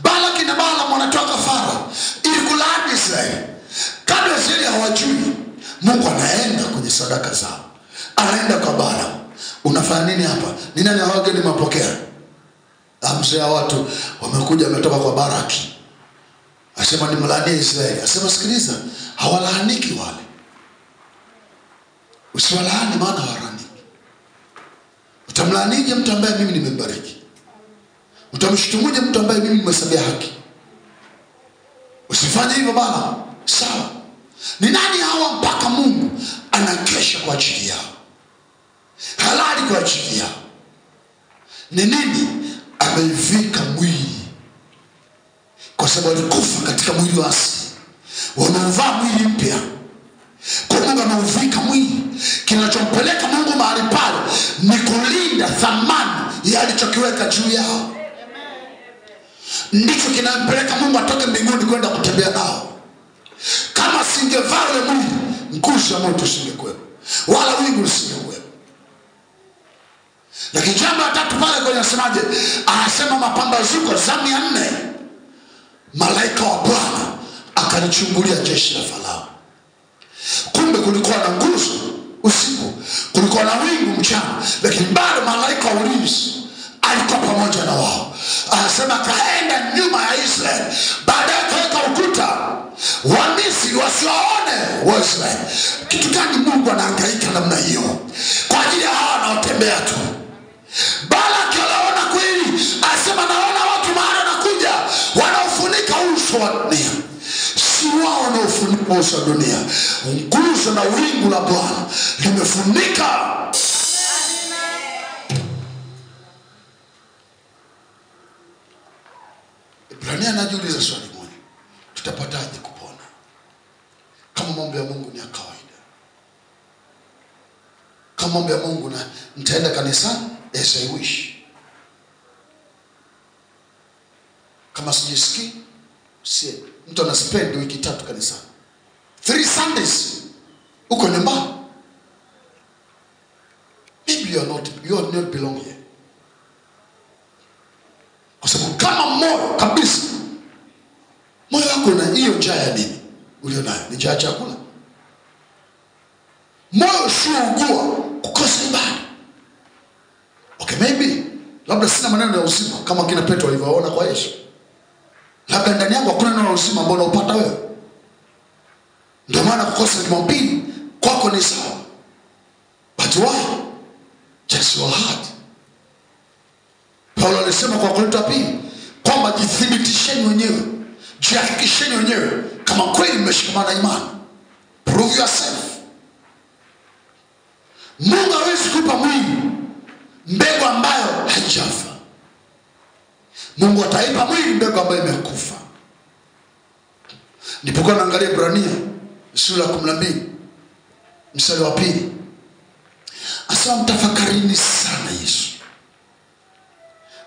Balaki na Balaam wanatoa kafara ili kulaani Israeli. Kabla Israeli hawajui, Mungu anaenda kwenye sadaka zao. Anaenda kwa Balaam. Unafanya nini hapa? Ni nani hawageni mapokea? Mzee wa watu wamekuja wametoka kwa Baraki. Asema nimlaanie Israeli. Asema sikiliza, hawalaaniki wale. Usiwalaani maana hawalaaniki. Utamlaanije mtu ambaye mimi nimembariki? Utamshutumuje mtu ambaye mimi nimesabia haki? Usifanye hivyo bana. Sawa. Ni nani hawa mpaka Mungu anakesha kwa ajili yao? Halali kwa ajili yao. Ni nini? Ameivika mwili. Kwa sababu alikufa katika mwili wa asili. Wamevaa mwili mpya. Kwa Mungu ameuvika mwili. Kinachompeleka Mungu mahali pale ni kulinda thamani ya alichokiweka juu yao. Ndicho kinampeleka Mungu atoke mbinguni kwenda kutembea nao. Kama singevaa ule mwili, nguzo ya moto singekuwepo, wala wingu lisingekuwepo. Lakini jambo la tatu pale kwenye anasemaje? Anasema mapambazuko zamu ya 4, malaika wa Bwana akalichungulia jeshi la Farao. Kumbe kulikuwa na nguzo usiku, kulikuwa na wingu mchana, lakini bado malaika wa ulinzi alikuwa pamoja na wao. Anasema kaenda nyuma ya Israeli, baadaye kaweka ukuta wa Misri wasiwaone Waisraeli. Kitu gani Mungu anahangaika namna hiyo kwa ajili ya hawa wanaotembea tu? Balaki aliona kweli, asema naona watu maana wanakuja wanaofunika uso wa dunia. Si wao wanaofunika uso wa dunia. Nguzo na wingu la Bwana limefunika. Ibrania anajiuliza swali moja. Tutapataje kupona kama mambo ya Mungu ni ya kawaida? Kama mambo ya Mungu na nitaenda kanisani as I wish. Kama sijisikii, si mtu ana spend wiki 3 kanisani. 3 Sundays uko nyumbani. Maybe you are not belong here. Kwa sababu kama moyo kabisa, moyo wako na hiyo njaa ya nini ulionayo? Ni njaa ya chakula. Moyo sio ugua kukosa ibada. Okay, maybe labda sina maneno ya uzima kama kina Petro alivyoona kwa Yesu. Labda ndani yangu hakuna neno la uzima ambalo unapata wewe. Ndio maana kukosa Jumapili kwako ni sawa. But why? Just your heart. Paulo alisema kwa Korinto 2 kwamba jithibitisheni wenyewe, jihakikisheni wenyewe kama kweli mmeshikamana imani. Prove yourself. Mungu hawezi kupa mwili mbegu ambayo haijafa. Mungu ataipa mwili mbegu ambayo imekufa. Nilipokuwa naangalia Ibrania sura ya 12 mstari wa 2, asema mtafakarini sana Yesu.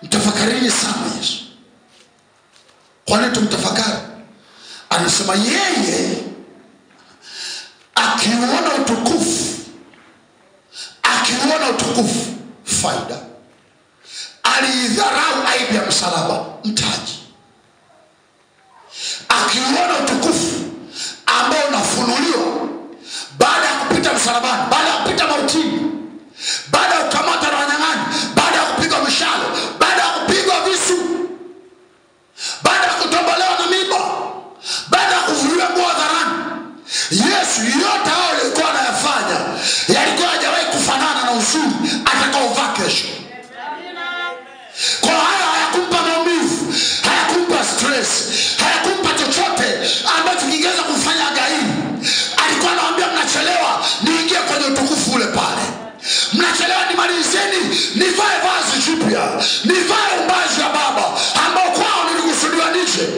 Mtafakarini sana Yesu. Kwa nini tumtafakari? Anasema yeye akiuona utukufu faida, alidharau aibu ya msalaba mtaji. Akiuona utukufu ambao unafunuliwa baada ya kupita msalabani, baada ya kupita mautini, baada ya kukamatwa na wanyang'anyi, baada ya kupigwa mishale, baada ya kupigwa visu, baada ya kutombolewa na miba, baada ya kuvuliwa nguo hadharani. Yesu yote hao alikuwa anayafanya yalikuwa hajawahi kufanana na uzuri atakaovaa kesho. Kwa haya hayakumpa maumivu, hayakumpa stress, hayakumpa chochote ambacho kingeweza kufanya gairi. Alikuwa anawaambia mnachelewa niingie kwenye utukufu ule pale. Mnachelewa nimalizeni nivae vazi jipya, nivae umbazi wa Baba ambao kwao nilikusudiwa nije.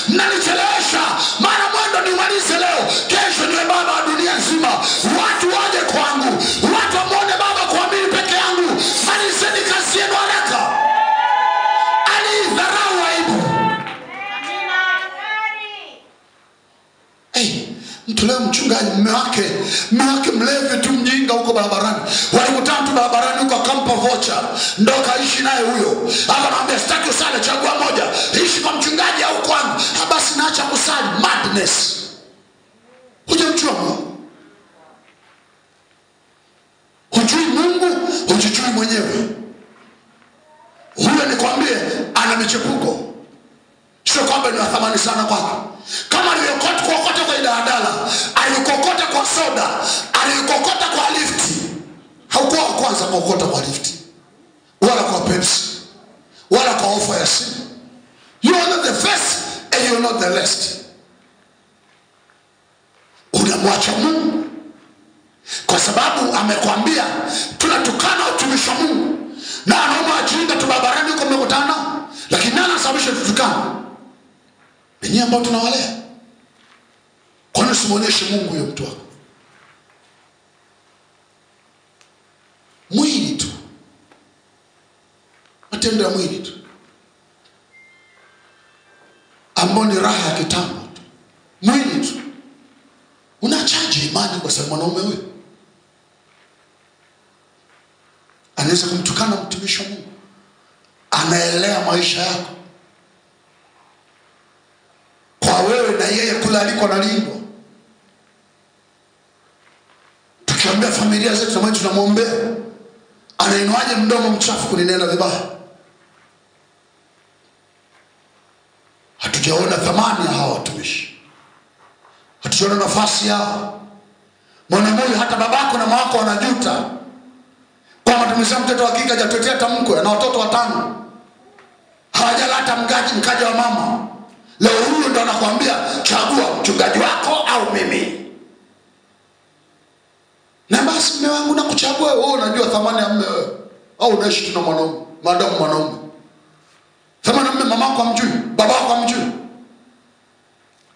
Mnanichelewesha, maana mwendo nimalize leo, kesho niwe baba wa dunia nzima. Watu waje kwangu, watu wamuone Baba kwa mimi peke yangu. Malizeni kazi yenu haraka. Alidharau aibu. Mtu leo mchungaji mume wake mlevi tu mjinga huko barabarani. Walikutana tu barabarani huko akampa vocha. Ndo kaishi naye huyo. Hapa naambia sitaki usale, chagua moja. Ishi kwa mchungaji au kwangu. Basi naacha kusali. Madness. Hujamjua Mungu. Hujui Mungu, hujijui mwenyewe. Huyo nikwambie ana michepuko. Sio kwamba ni wa thamani sana kwako. Kama aliyokota kwa daladala, alikokota kwa soda, alikokota kwa lifti. Haukuwa wa kwanza kukokota kwa lifti, wala kwa Pepsi, wala kwa ofa ya simu. You are not the first and you are not the last. Unamwacha Mungu kwa sababu amekwambia tunatukana utumishi wa Mungu. Na anaomba ajinga tu barabarani huko mmekutana, lakini nani anasababisha tutukane? Ninyi ambao tunawalea. Kwa nini usimuonyeshe Mungu huyo mtu wako? Mwili tu, matendo ya mwili tu, ambao ni raha ya kitambo tu. Mwili tu. Unachaji imani kwa sababu mwanaume huyo anaweza kumtukana mtumishi wa Mungu. Anaelea maisha yako. Kwa wewe na yeye kula aliko analindwa. Tukiambia familia zetu na tunamwombea, anainuaje mdomo mchafu kuninena vibaya? Hatujaona thamani ya hawa watumishi. Hatujaona nafasi yao. Mwanamume hata babako na mamako wanajuta. Kwa matumizia mtoto wa kike hajatetea tamko na watoto 5. Hawajala hata mkaja wa mama. Leo huyo ndo anakuambia chagua mchungaji wako au mimi. Na basi mume wangu nakuchagua wewe, unajua thamani ya mume wewe. Au unaishi tu na mwanaume, madamu mwanaume. Thamani ya mume mamako hamjui, babako hamjui,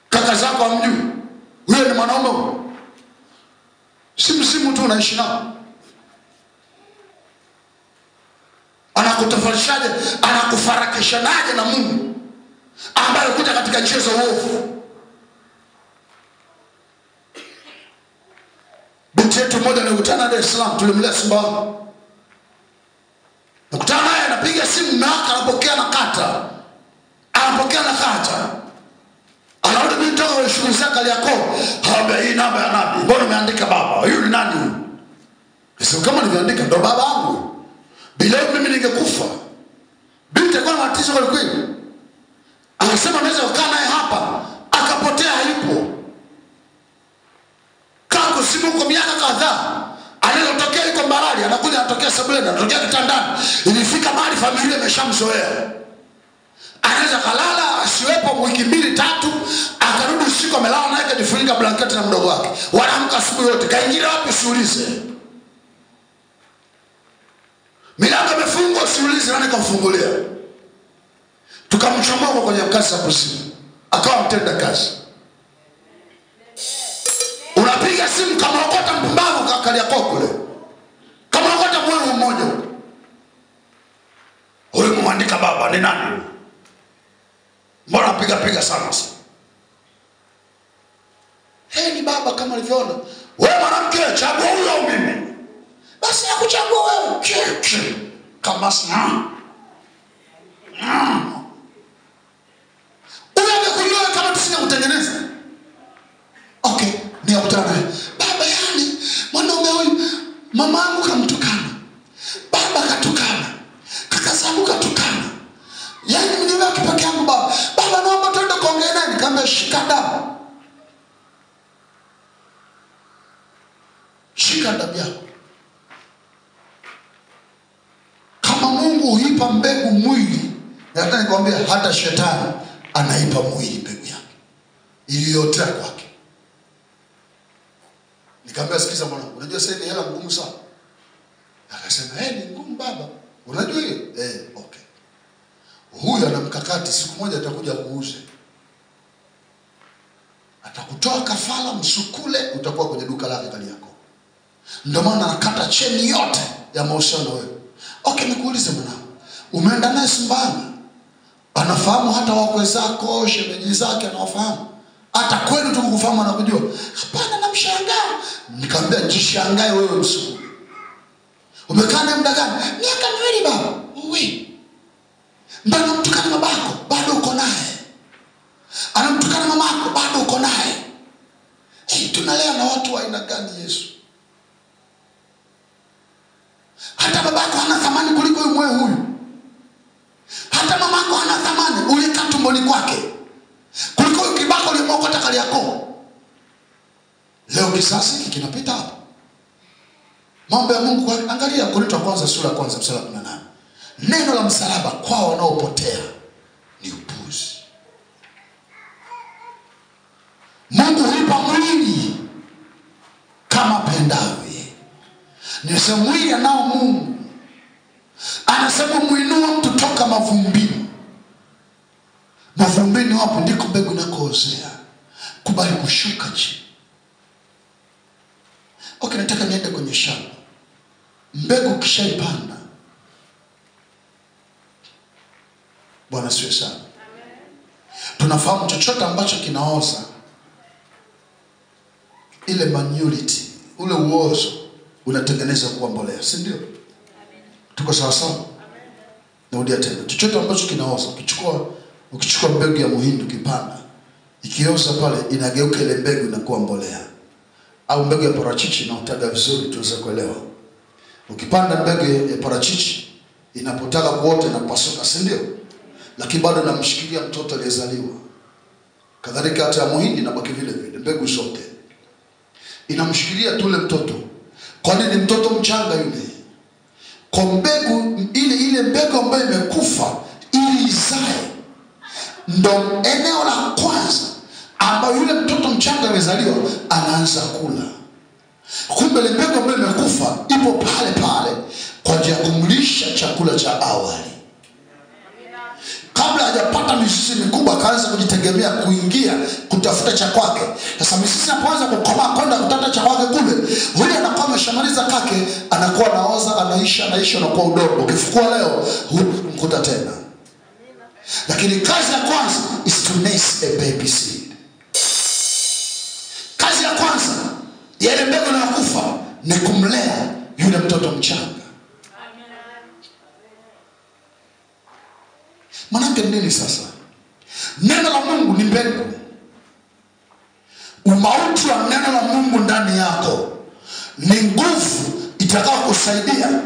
kaka zako hamjui. Huyo ni mwanaume. Si msimu tu unaishi nao. Anakutofautishaje, anakufarakishanaje na Mungu ambaye kuja katika njia za uovu? Binti yetu mmoja nilikutana Dar es Salaam, tulimlea Sumbawanga. Nakutana naye anapiga simu, mume wake anapokea na kata. Anaona mimi nitoka kwa shughuli zake Aliako. Haambia hii namba ya nani? Mbona umeandika baba? Huyu ni nani huyu? Sasa kama niliandika ndo baba yangu. Bila mimi ningekufa. Binti alikuwa na matatizo kwa kweli. Anasema naweza kukaa naye hapa, akapotea hayupo. Kangu simu kwa miaka kadhaa. Anatokea yuko Mbarali, anakuja anatokea Sebuleni, anatokea kitandani. Ilifika mahali familia imeshamzoea. Anaweza kalala asiwepo wiki 2-3, akarudi usiku amelala naye kajifunika blanketi na mdogo wake. Wanaamka asubuhi yote, kaingia wapi usiulize. Milango imefungwa usiulize nani kamfungulia. tukamchomoa kwenye kazi za kuzimu, akawa mtenda kazi. Unapiga simu kama ukota mpumbavu kakali yako kule, kama ukota mwewe mmoja huyu mwandika baba ni nani? Mbona piga sana sana? Ni baba kama alivyoona. Wewe mwanamke chagua huyo au mimi? Basi nakuchagua wewe. Kama sana. Unaanza kujua kama tusije kutengeneza. Okay, ni akutana naye. Baba yani mwanaume huyu mama yangu kamtukana. Baba katukana. Kaka zangu katukana. Yani mimi niwe kipeke yangu baba. Baba naomba twende kuongea naye, nikamwambia shika damu. Shika damu yako. Kama Mungu huipa mbegu mwili, nataka nikwambia hata shetani anaipa mwili mbegu yake iliyotea kwake. Nikamwambia sikiza mwanangu, unajua sasa ni hela ngumu sana. Akasema ni ngumu baba. Unajua hiyo? Okay. Huyu ana mkakati, siku moja atakuja kuuze. Atakutoa kafara msukule, utakuwa kwenye duka lake kali yako. Ndio maana anakata cheni yote ya mahusiano wewe. Okay, nikuulize mwanangu, umeenda naye Sumbawanga? Anafahamu hata wakwe zako, shemeji zake anawafahamu? Hata kwenu tu kukufahamu anakujua? Hapana, namshangaa. Nikamwambia jishangae wewe msukule. Umekaa naye muda gani? Miaka 2 baba. Wewe. Ndio anamtukana babako, bado uko naye. Anamtukana mamako, bado uko naye. Tunalea na watu wa aina gani Yesu? Hata babako hana thamani kuliko yule mwewe huyu. Hata mamako hana thamani, ulikaa tumboni kwake, kuliko yule kibako ulimwokota kali yako. Leo kisasi hiki kinapita hapa. Mambo ya Mungu, angalia Korinto ya kwanza sura ya kwanza mstari wa 18. Neno la msalaba kwa wanaopotea ni upuzi. Mungu huipa mwili kama pendavyo. Nisema mwili anao Mungu. Anasema muinua mtu toka mavumbini. Mavumbini hapo ndiko mbegu inakoozea. Kubali kushuka chini. Okay, nataka niende kwenye shamba. Mbegu kishaipanda. Bwana siwe sana. Tunafahamu chochote ambacho kinaoza, ile manurity, ule uozo unatengeneza kuwa mbolea, si ndio? Tuko sawa sawa? Narudia tena. Chochote ambacho kinaoza, ukichukua mbegu ya muhindi ukipanda, ikioza pale inageuka ile mbegu inakuwa mbolea. Au mbegu ya parachichi inaotaga vizuri tuweze kuelewa. Ukipanda mbegu ya parachichi inapotaka kuota inapasuka, si ndio? Lakini bado inamshikilia mtoto aliyezaliwa. Kadhalika hata muhindi inabaki vile vile, mbegu zote inamshikilia tule mtoto. Kwa nini? Mtoto mchanga yule. Kwa mbegu ile mbegu ambayo imekufa ili izae, ndo eneo la kwanza ambayo yule mtoto mchanga amezaliwa anaanza kula. Kumbe ile mbegu ambayo imekufa ipo pale pale kwa ajili ya kumlisha chakula cha awali. Kabla hajapata mizizi mikubwa akaanza kujitegemea kuingia kutafuta cha kwake. Sasa mizizi inapoanza kukomaa kwenda kutafuta cha kwake kule, huyu anakuwa ameshamaliza kake, anakuwa naoza, anaisha anakuwa udongo. Ukifukua leo mkuta tena. Lakini kazi ya kwanza is to nurse a baby seed. Kazi ya kwanza ya ile mbegu inayokufa ni kumlea yule mtoto mchanga. Manake nini sasa? Neno la Mungu ni mbegu. Umauti wa neno la Mungu ndani yako ni nguvu itakao kusaidia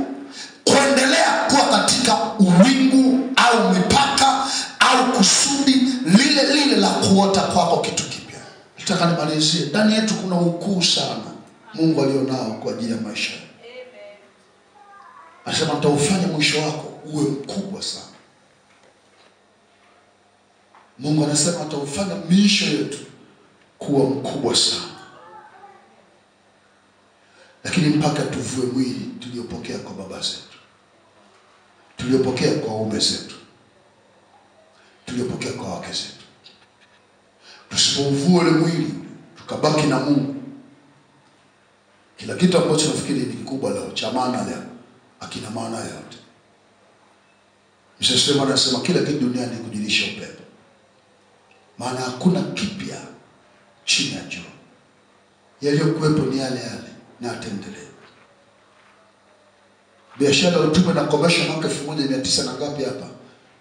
kuendelea kuwa katika uwingu au mipaka au kusudi lile la kuota kwako kitu kipya. Nataka nimalizie. Ndani yetu kuna ukuu sana Mungu alionao kwa ajili ya maisha. Amen. Anasema nitaufanya mwisho wako uwe mkubwa sana. Mungu anasema ataufanya maisha yetu kuwa mkubwa sana. Lakini mpaka tuvue mwili tuliopokea kwa baba zetu, tuliopokea kwa ume zetu. tusipouvua ule mwili tukabaki na Mungu, kila kitu ambacho nafikiri ni kikubwa leo cha maana leo akina maana yote. Msema anasema kila kitu duniani kudirisha upepo, maana hakuna kipya chini ya jua. Yaliyokuwepo ni yale yale na ataendelea. Biashara ya utume na commercial mwaka 1900 na ngapi hapa,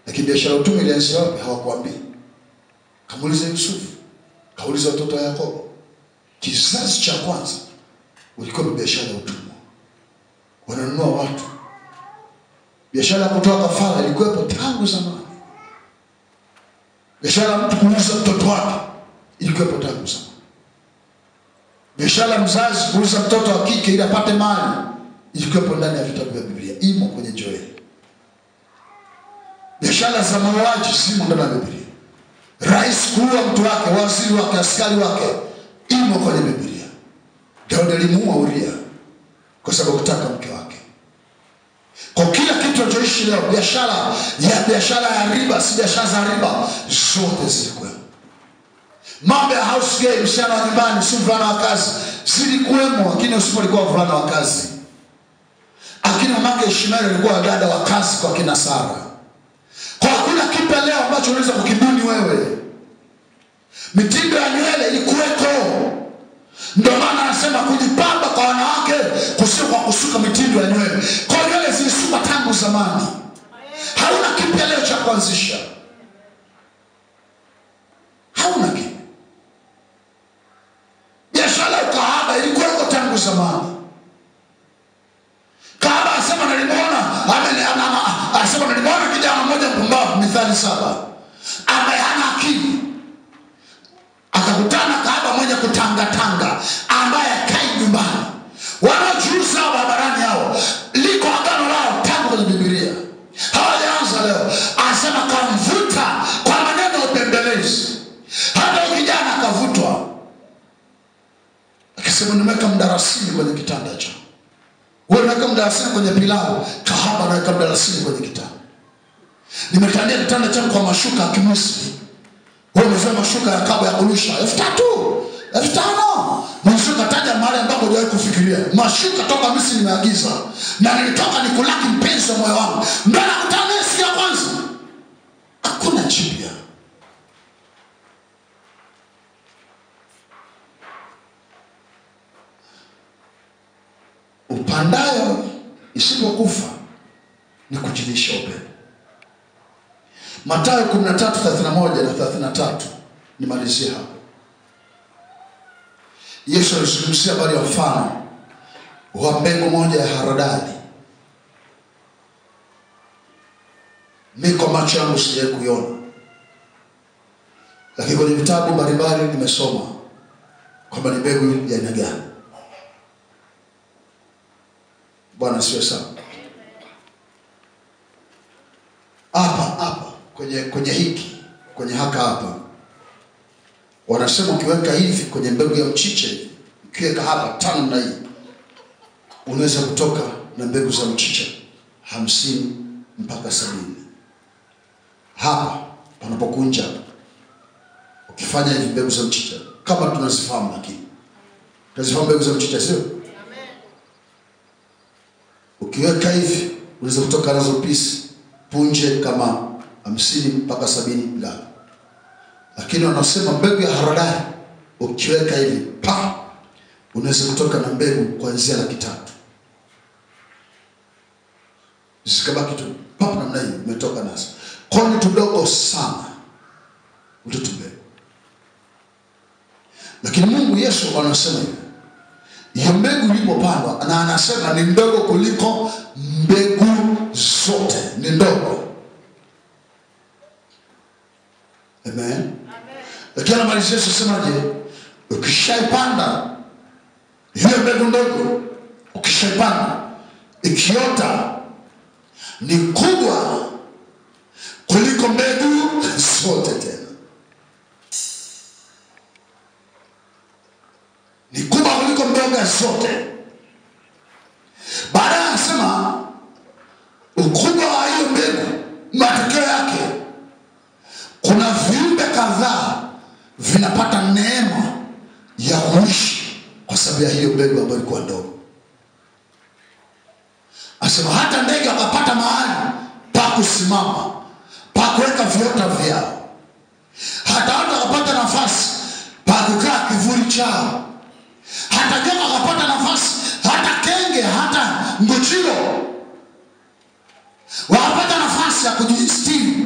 lakini biashara ya utume ilianza wapi hawakuambia. Kamuuliza Yusufu, kauliza watoto wa Yakobo. Kizazi cha kwanza ulikuwa biashara ya utumwa, wananunua watu. Biashara ya kutoa kafara ilikuwepo tangu zamani. Biashara mtu kuuza mtoto wake ilikuwepo tangu zamani. Biashara mzazi kuuza mtoto wa kike ili apate mali ilikuwepo ndani ya vitabu vya Biblia, imo kwenye Joeli. Biashara za mauaji zimo ndani ya Biblia. Rais kuua mtu wake, waziri wake, askari wake, imo kwenye Biblia. Daudi alimuua Uria kwa sababu kutaka mke wake. Kwa kila kitu tunachoishi leo, biashara ya riba, si biashara za riba, zote zilikuwa. Mambo ya house game, msichana wa nyumbani, si mvulana wa kazi, zilikuwemo, lakini Yusufu alikuwa mvulana wa kazi. Lakini mamake Ishmaeli alikuwa dada wa kazi kwa kina Sara. Kwa hakuna kitu leo ambacho unaweza kukibuni wewe. Mitindo ya nywele ilikuweko. Ndio maana anasema kujipamba kwa wanawake kusio kwa kusuka mitindo ya nywele. Kwa nywele zilisukwa tangu zamani. Hauna kitu leo cha kuanzisha. Hauna kitu. Biashara ya kahaba ilikuweko tangu zamani. Kahaba asema nilimuona kijana mmoja mpumbavu, Mithali 7, ambaye hana akili. Akakutana kahaba mmoja kutanga ambaye kai nyumbani. Wanaojuza barabarani hao liko agano lao tangu kwenye Biblia. Hawajaanza leo. Anasema kamvuta kwa maneno ya upembelezi. Hata kijana akavutwa. Akasema nimeweka mdarasini kwenye kitanda chako. Wewe unaweka mdarasini kwenye pilau, kahaba anaweka mdarasini kwenye kitanda. Nimetandia kitanda changu kwa mashuka ya Kimisri. Wewe umevaa mashuka ya kabo ya kulusha 3000, 5000. Mashuka taja mahali ambapo hujawahi kufikiria. Mashuka toka Misri nimeagiza. Na nilitoka nikulaki mpenzi wa moyo wangu. Ndio nakutana siku ya kwanza. Hakuna jipya. Upandayo isipokufa ni kujilisha upepo. Mathayo 13:31 na 33 nimalizia hapo. Yesu alizungumzia habari ya mfano wa mbegu moja ya haradali. Mimi kwa macho yangu sijawahi kuiona, lakini kwenye vitabu mbalimbali nimesoma kwamba ni mbegu ya aina gani. Bwana sio sawa. Hapa kwenye hiki, kwenye hapa wanasema ukiweka hivi kwenye mbegu ya mchiche, ukiweka hapa tano na hii, unaweza kutoka na mbegu za mchiche 50 mpaka 70. Hapa panapokunja, ukifanya hivi mbegu za mchiche kama tunazifahamu, lakini tunazifahamu mbegu za mchiche sio? Ukiweka hivi unaweza kutoka nazo pisi punje kama 50 mpaka 70 ngapi. Lakini wanasema mbegu ya haradali ukiweka hivi unaweza kutoka na mbegu kuanzia 300,000. Zisikabaki tu namna hii umetoka nazo. Kwa ni tudogo sana ututubebe. Lakini Mungu Yesu anasema hivi, hiyo mbegu ilipopandwa, na anasema ni ndogo kuliko mbegu zote, ni ndogo. Amen. Lakini anamalizia semaje? Ukishaipanda hiyo mbegu ndogo, ukishaipanda ikiota, ni kubwa kuliko mbegu zote tena. Ni kubwa kuliko mbegu zote. Baada anasema ukubwa wa hiyo mbegu, matokeo yake kuna viumbe kadhaa vinapata mbegu ambayo ilikuwa ndogo. Asema hata ndege wakapata mahali pa kusimama, pa kuweka viota vyao. Hata watu wakapata nafasi pa kukaa kivuli chao. Hata nyoka wakapata nafasi, hata kenge, hata nguchiro wakapata nafasi ya kujistiri.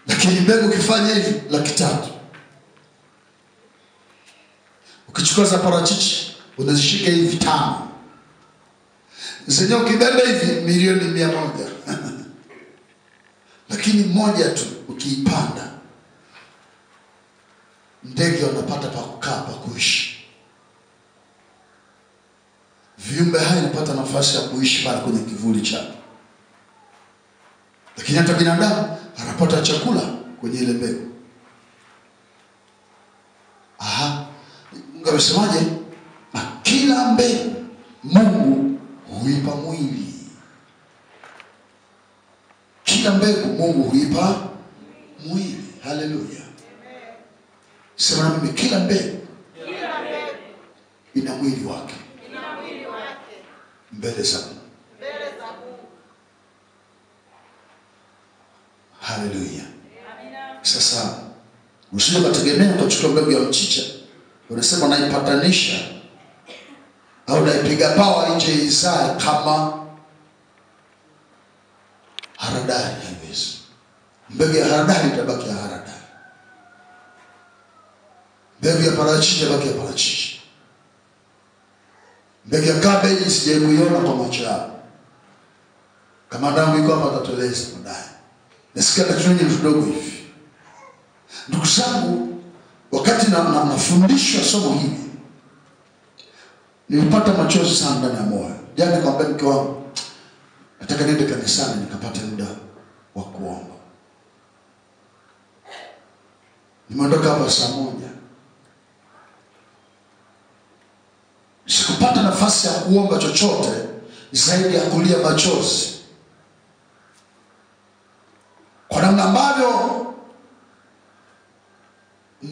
Lakini mbegu ukifanya hivi 300,000. Ukichukua za parachichi unazishika hivi 5. Zenye ukibeba hivi milioni 100. Lakini moja tu ukiipanda, ndege wanapata pa kukaa, pa kuishi. Viumbe hai wanapata nafasi ya kuishi pale kwenye kivuli chake. Lakini hata binadamu anapata chakula kwenye ile mbegu. Mungu amesemaje? Kila mbegu Mungu huipa mwili. Kila mbegu Mungu huipa mwili. Haleluya. Sema na mimi, kila mbegu ina mwili wake. Mbele za Mungu. Haleluya. Sasa usije kutegemea kuchukua mbegu ya mchicha unasema naipatanisha au naipiga pawa nje izae kama haradali. Haiwezi. Mbegu ya haradali itabaki ya haradali. Mbegu ya parachichi itabaki ya parachichi. Mbegu ya cabbage sijaikuiona kwa macho yangu. Kama damu iko hapa tatoleza baadaye. Nasikia kitu kidogo hivi. Ndugu zangu, wakati nafundishwa somo hili nilipata machozi sana ndani ya moyo. Jana nikamwambia mke wangu nataka niende kanisani nikapate muda wa kuomba. Nimeondoka hapa saa 1. Sikupata nafasi ya kuomba chochote zaidi ya kulia machozi. Kwa namna ambavyo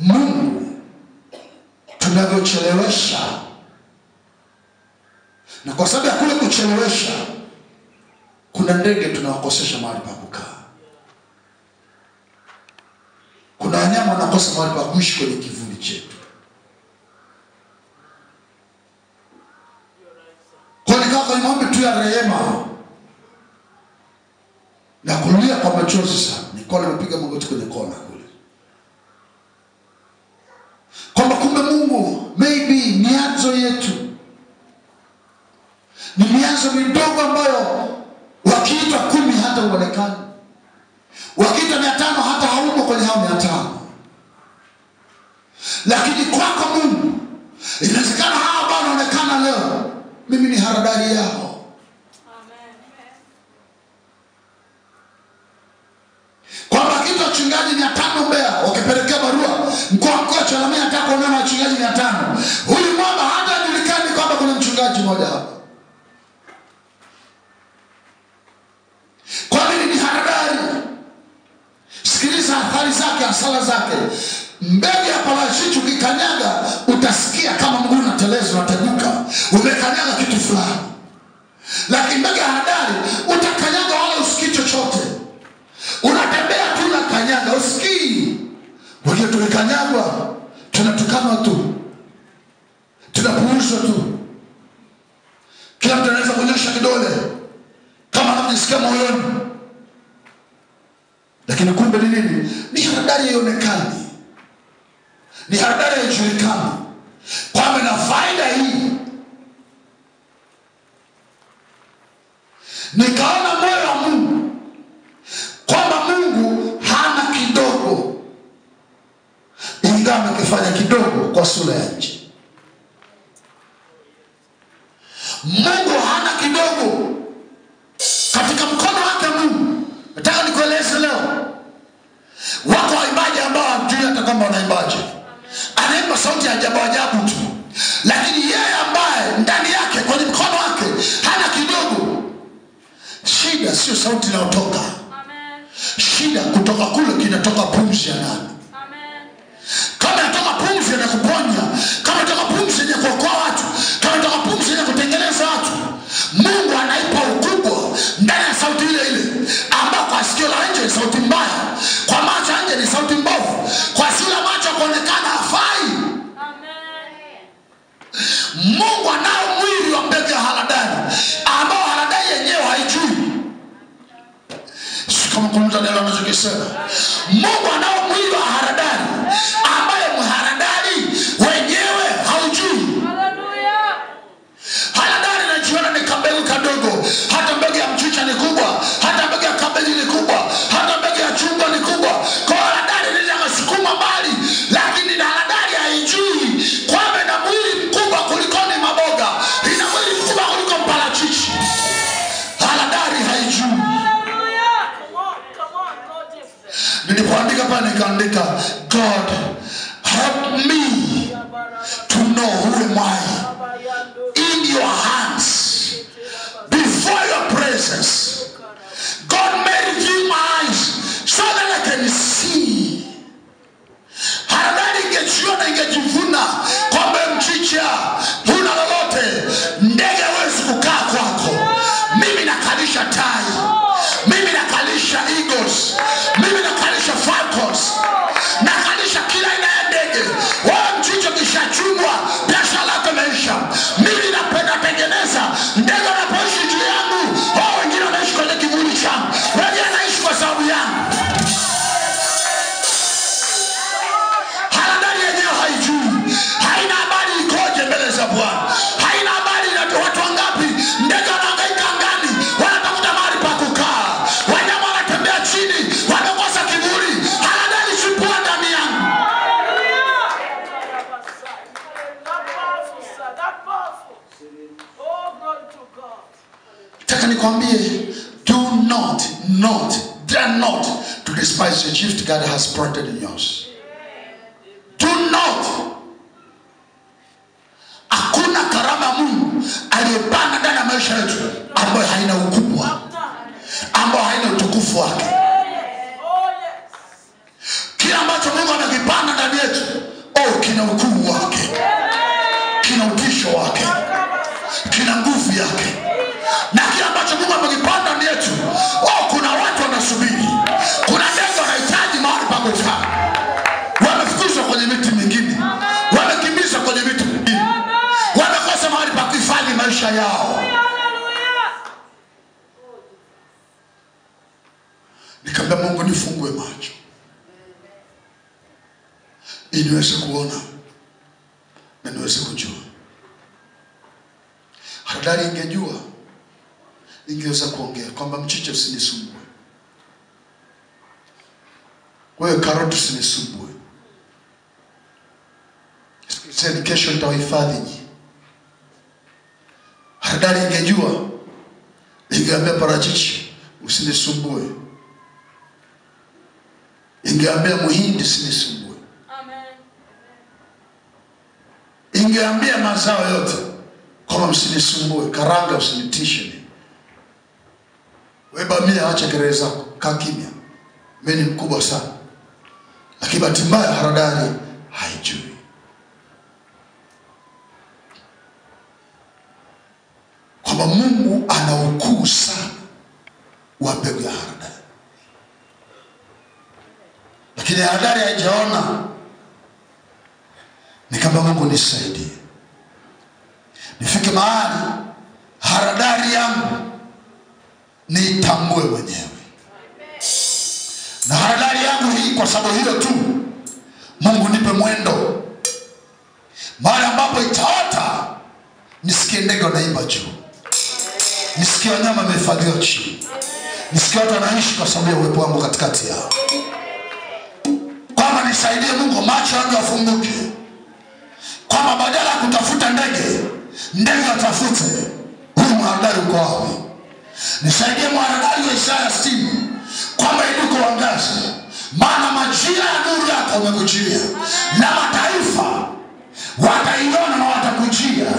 Mungu tunavyochelewesha, na kwa sababu ya kule kuchelewesha kuna ndege tunawakosesha mahali pa kukaa. Kuna wanyama wanakosa mahali pa kuishi kwenye kivuli chetu. Kwa nikawa kwenye maombi tu ya rehema na kulia kwa machozi sana. Nilikuwa nimepiga magoti kwenye kona kule. Kwamba kumbe Mungu maybe mianzo yetu ni mianzo midogo ambayo wakiitwa 10 hata uonekani. Wakiitwa 500 hata hauko kwenye hao 500. Lakini kwako Mungu inawezekana hao ambao wanaonekana leo mimi ni haradali yao. Amen. Kwamba kitu wachungaji 500 Mbeya wakipelekea barua mkoa Chalamia nataka kuona wachungaji 500. Huyu mwamba hata hajulikani kwamba kuna mchungaji mmoja hapa. Kwa nini ni haradali? Sikiliza athari zake, hasara zake. Mbegu ya parachichi ukikanyaga utasikia kama mguu unateleza unatanuka. Umekanyaga kitu fulani. Lakini mbegu ya haradali utakanyaga wala usikii chochote. Unatembea tu na kanyaga usikii. Wengine tulikanyagwa, tunatukanwa tu. Tunapuuzwa tu. Kila mtu anaweza kunyosha kidole kama anajisikia moyoni. Lakini kumbe ni nini? Ni haradali haionekani. Ni haradali haijulikani. Kwamba na faida hii. Nikaona moyo wa Mungu kwamba Mungu hana kidogo, ingawa amekifanya kidogo kwa sura ya nje. Mungu hana kidogo katika mkono wake. Mungu nataka nikueleze leo, wako waimbaji ambao hamjui hata kwamba wanaimbaje. Anaimba sauti ya ajabu ajabu tu, lakini yeye ambaye ndani yake kwenye mkono wake hana kidogo. Shida sio sauti inayotoka. Amen. Shida kutoka kule kinatoka pumzi ya ndani. Amen. Kama inatoka pumzi ya kuponya, kama inatoka pumzi ya kumza neno anachokisema. Mungu anao mwili wa haradali ambaye mharadali wenyewe haujui. Haradali najiona ni kambegu kadogo, hata mbegu ya mchicha ni kubwa, hata mbegu ya kabeji ni kubwa, hata mbegu ya chungwa ni kubwa. Kwa haradali inaweza kusukuma mbali, lakini na haradali haijui kwamba ina mwili mkubwa kuliko ni maboga, ina mwili mkubwa kuliko mparachichi. Haradali haijui. Nilipoandika pale nikaandika, God help me to know who am I in your hands before your presence. God may reveal my eyes so that I can see. Haradali ingejiona ingejivuna kwamba mchicha huna lolote, ndege hawezi kukaa kwako. Mimi nakalisha tai, mimi nakalisha eagles, mimi nakalisha falcons, nakalisha kila aina ya ndege. Wewe mchicha kishachungwa, biashara yako imeisha. Mimi napenda tengeneza ndege wanapoishi juu yangu. Wao wengine wanaishi kwenye kivuli changu, wengine wanaishi kwa sababu yangu. Haradali yenyewe haijui, haina habari ikoje mbele za Bwana, haina habari na watu wangapi ndege wanahangaika angani wanatafuta mahali pa kukaa, wanyama wanatembea chini wanakosa kivuli. Haradali chipua ndani yangu. Taka nikwambie, dare not to despise the gift God has planted in yours. Do not. Hakuna karama Mungu aliyopanda ndani ya maisha yetu ambayo haina ukubwa, ambayo haina utukufu wake. Kila ambacho Mungu amekipanda ndani yetu, kina ukuu wake, kina utisho wake, kina nguvu yake. Na kila ambacho Mungu amekipanda ndani yetu, kuna watu wanasubiri. Kuna ndege wanahitaji mahali pa kukaa. Wamefukuzwa kwenye miti mingine, wamekimbizwa kwenye miti mingine, wamekosa mahali pa kuhifadhi maisha yao. Nikamwambia Mungu, nifungue macho ili niweze kuona na niweze kujua. Haradali ingejua, ingeweza kuongea kwamba mchicha usinisumbue, wewe karoti usinisumbue, sasa kesho nitawahifadhi nyinyi. Haradali ingejua, ingeambia parachichi usinisumbue, ingeambia muhindi usinisumbue, ingeambia mazao yote kwamba msinisumbue, karanga usinitishe. Wewe bamia, acha kelele zako, kaa kimya, mimi ni mkubwa sana. Lakini bahati mbaya haradali haijui. Kwamba Mungu ana ukuu sana wa mbegu ya haradali. Lakini haradali haijaona. Nikamwambia Mungu nisaidie, nifike mahali haradali yangu niitambue mwenyewe. Na haradali yangu hii, kwa sababu hiyo tu, Mungu nipe mwendo mahali ambapo itaota, nisikie ndege wanaimba juu, nisikie wanyama wamehifadhiwa chini, nisikie watu wanaishi kwa sababu ya uwepo wangu katikati yao. Kwamba nisaidie Mungu, macho yangu yafunguke, kwamba badala ya kutafuta ndege watafute huyu mharadali uko wapi. Nisaidie mharadali wa Isaya 60 kwamba inuko wangaze, maana majira ya nuru yako umekujia, na mataifa wataiona na watakujia.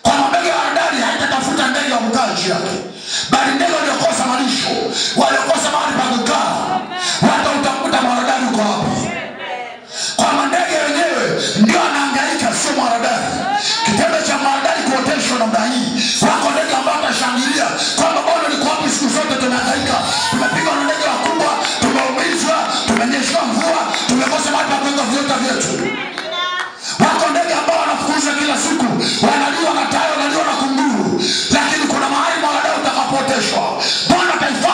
Kwamba mbegu ya haradali haitatafuta ndege wa kukaa juu yake, bali ndege waliokosa malisho, waliokosa mahali pa kukaa, watautafuta mharadali uko wapi. Kwamba ndege wenyewe ndio anahangaika, sio mharadali. Kitendo cha mharadali kuoteshwa namna hii, wako ndege ambao watashangilia kwamba bwana liko wapi, siku zote tunahangaika, tumepigwa na ndege wakubwa, tumeumizwa, tumenyeshwa mvua, tumekosa mahali pa kuweka viota vyetu. Wako ndege ambao wanafukuza kila siku, wanaliwa na tai, wanaliwa na kunguru, lakini kuna mahali mharadali utakapooteshwa, Bwana ataifa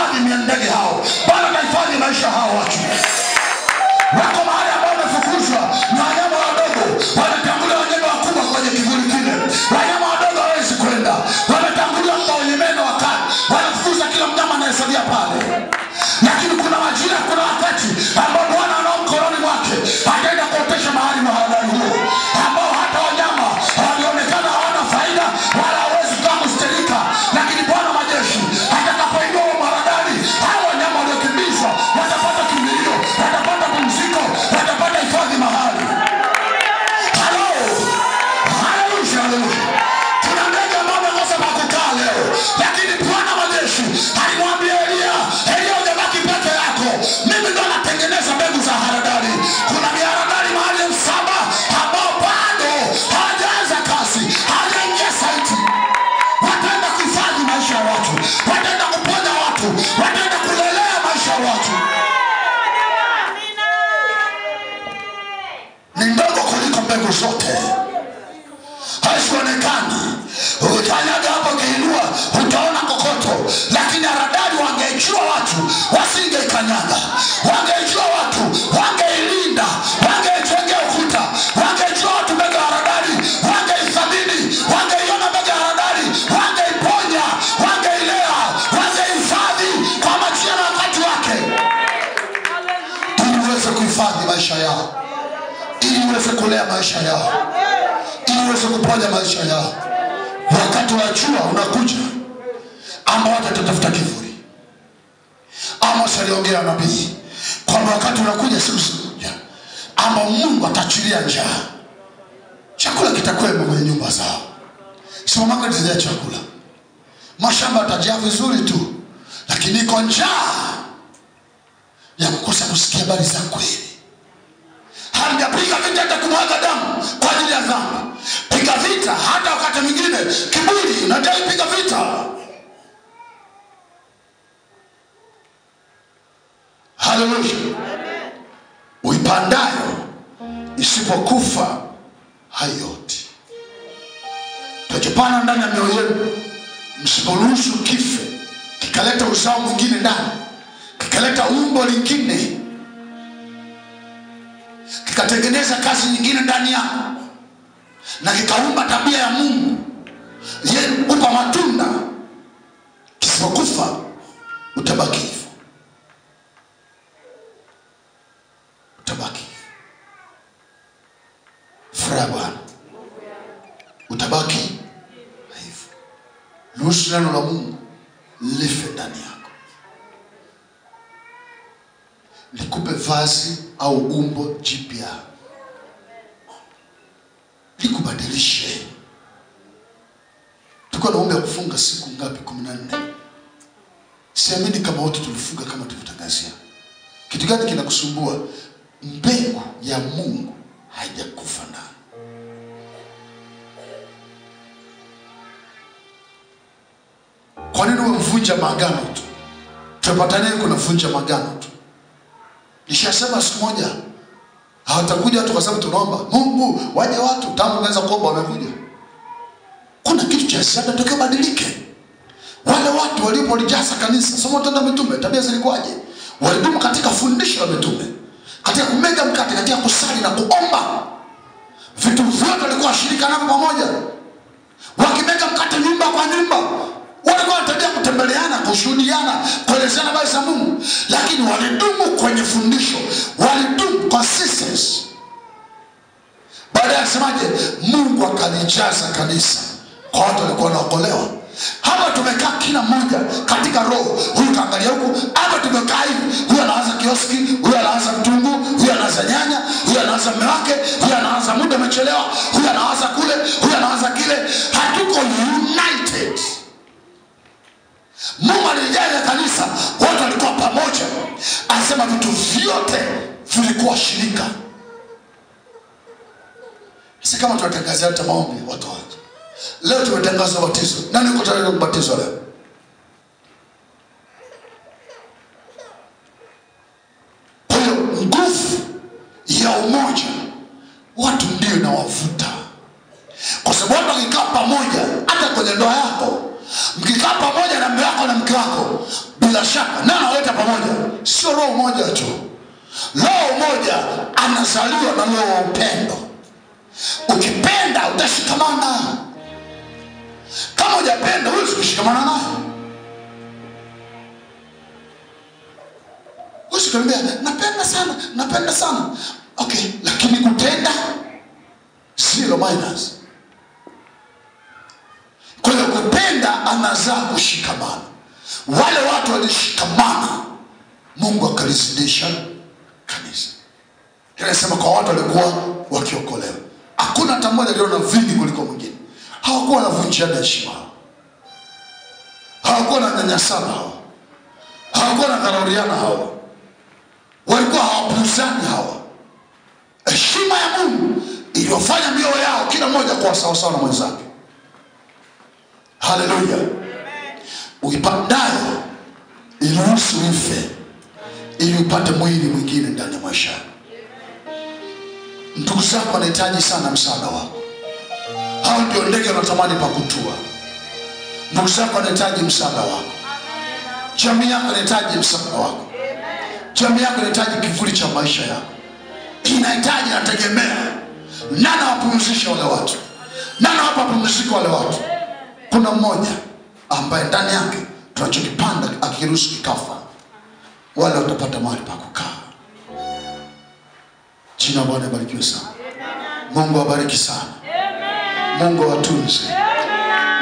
kuponya maisha yao, ili uweze kuponya maisha yao. Wakati wa jua unakuja ambao watatafuta kivuli. Amos aliongea nabii kwamba wakati unakuja siku zinakuja ambao Mungu atachilia njaa. Chakula kitakwemo kwenye nyumba zao. Sio magari ya chakula. Mashamba yatajaa vizuri tu, lakini iko njaa ya kukosa kusikia habari za kweli. Hamjapiga vita hata kumwaga damu kwa ajili ya dhambi. Piga vita hata wakati mwingine kiburi unadai piga vita. Haleluya. Uipandayo isipokufa hayoti. Tuchopana ndani ya mioyo yenu, msiporuhusu kife kikaleta uzao mwingine ndani, kikaleta umbo lingine, kikatengeneza kazi nyingine ndani yako, na kikaumba tabia ya Mungu yeye upa matunda. Kisipokufa utabaki hivyo, utabaki furaha Bwana, utabaki hivyo. Ruhusu neno la Mungu life ndani yako, likupe vazi au umbo jipya, likubadilishe. Tuko naomba kufunga siku ngapi? 14. Siamini kama wote tulifunga kama tulivyotangazia. Kitu gani kinakusumbua? Mbegu ya Mungu haijakufa ndani. Kwa nini unavunja maagano tu? Tupatane kuna vunja maagano tu. Nishasema siku moja hawatakuja tu kwa sababu tunaomba Mungu waje watu tangu unaweza kuomba wamekuja. Kuna kitu cha ziada tokeo badilike. Wale watu walipolijaza kanisa, somo tena mitume, tabia zilikuwaje? Walidumu katika fundisho la mitume, katika kumega mkate, katika kusali na kuomba. Vitu vyote walikuwa washirika nao pamoja. Wakimega mkate nyumba kwa nyumba. Walikuwa wanataka kutembeleana, kushuhudiana, kuelezana habari za Mungu, lakini walidumu kwenye fundisho, walidumu consistency. Baadaye asemaje? Mungu akalijaza kanisa kwa watu walikuwa wanaokolewa. Hapa tumekaa kila mmoja katika roho, huyu kaangalia huku. Hapa tumekaa hivi, huyu anaanza kioski, huyu anaanza mtungu, huyu anaanza nyanya, huyu anaanza mume wake, huyu anaanza muda umechelewa, huyu anaanza kule, huyu anaanza kile. Hatuko united. Mungu alijaza kanisa, watu walikuwa pamoja. Anasema vitu vyote vilikuwa shirika. Si kama tunatangazia hata maombi watu waje. Leo tumetangaza batizo. Nani yuko tayari kubatizwa leo? Kwa hiyo nguvu ya umoja watu ndio inawavuta. Kwa sababu wakikaa pamoja, hata kwenye ndoa yako, mkikaa pamoja na mume wako na mke wako, bila shaka na analeta pamoja, sio roho moja tu. Roho moja anazaliwa na roho ya upendo. Ukipenda utashikamana. Kama hujapenda huwezi kushikamana naye. Usikwambia napenda sana. Okay, lakini kutenda zero minus. Kwa hiyo kupenda anazaa kushikamana. Wale watu walishikamana, Mungu akalizidisha kanisa. Anasema kwa watu walikuwa wakiokolewa, hakuna hata mmoja aliona vingi kuliko mwingine. Hawakuwa wanavunjiana heshima, hawakuwa wananyanyasana, hawakuwa wanadharauliana, walikuwa hawapuzani. Heshima ya Mungu iliyofanya mioyo yao kila mmoja kwa sawa na mwenzake. Haleluya. Uipandayo iruhusu ife ili upate mwili mwingine ndani ya maisha. Ndugu zako wanahitaji sana msaada wako. Hao ndio ndege wanatamani pa kutua. Ndugu zako wanahitaji msaada wako. Jamii yako inahitaji msaada wako. Jamii yako inahitaji kivuli cha maisha yako. Inahitaji, nategemea nani wapumzisha wale watu, nani wapumzika wale watu. Kuna mmoja ambaye ndani yake tunachokipanda akiruhusu kikafa, wale watapata mahali pa kukaa. Jina Bwana barikiwe sana. Mungu awabariki sana. Mungu awatunze.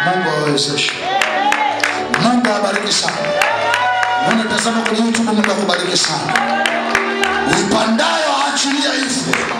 Mungu awawezeshe. Mungu awabariki sana. Mwana tazama kwenye YouTube, Mungu akubariki sana. Uipandayo achilia ife.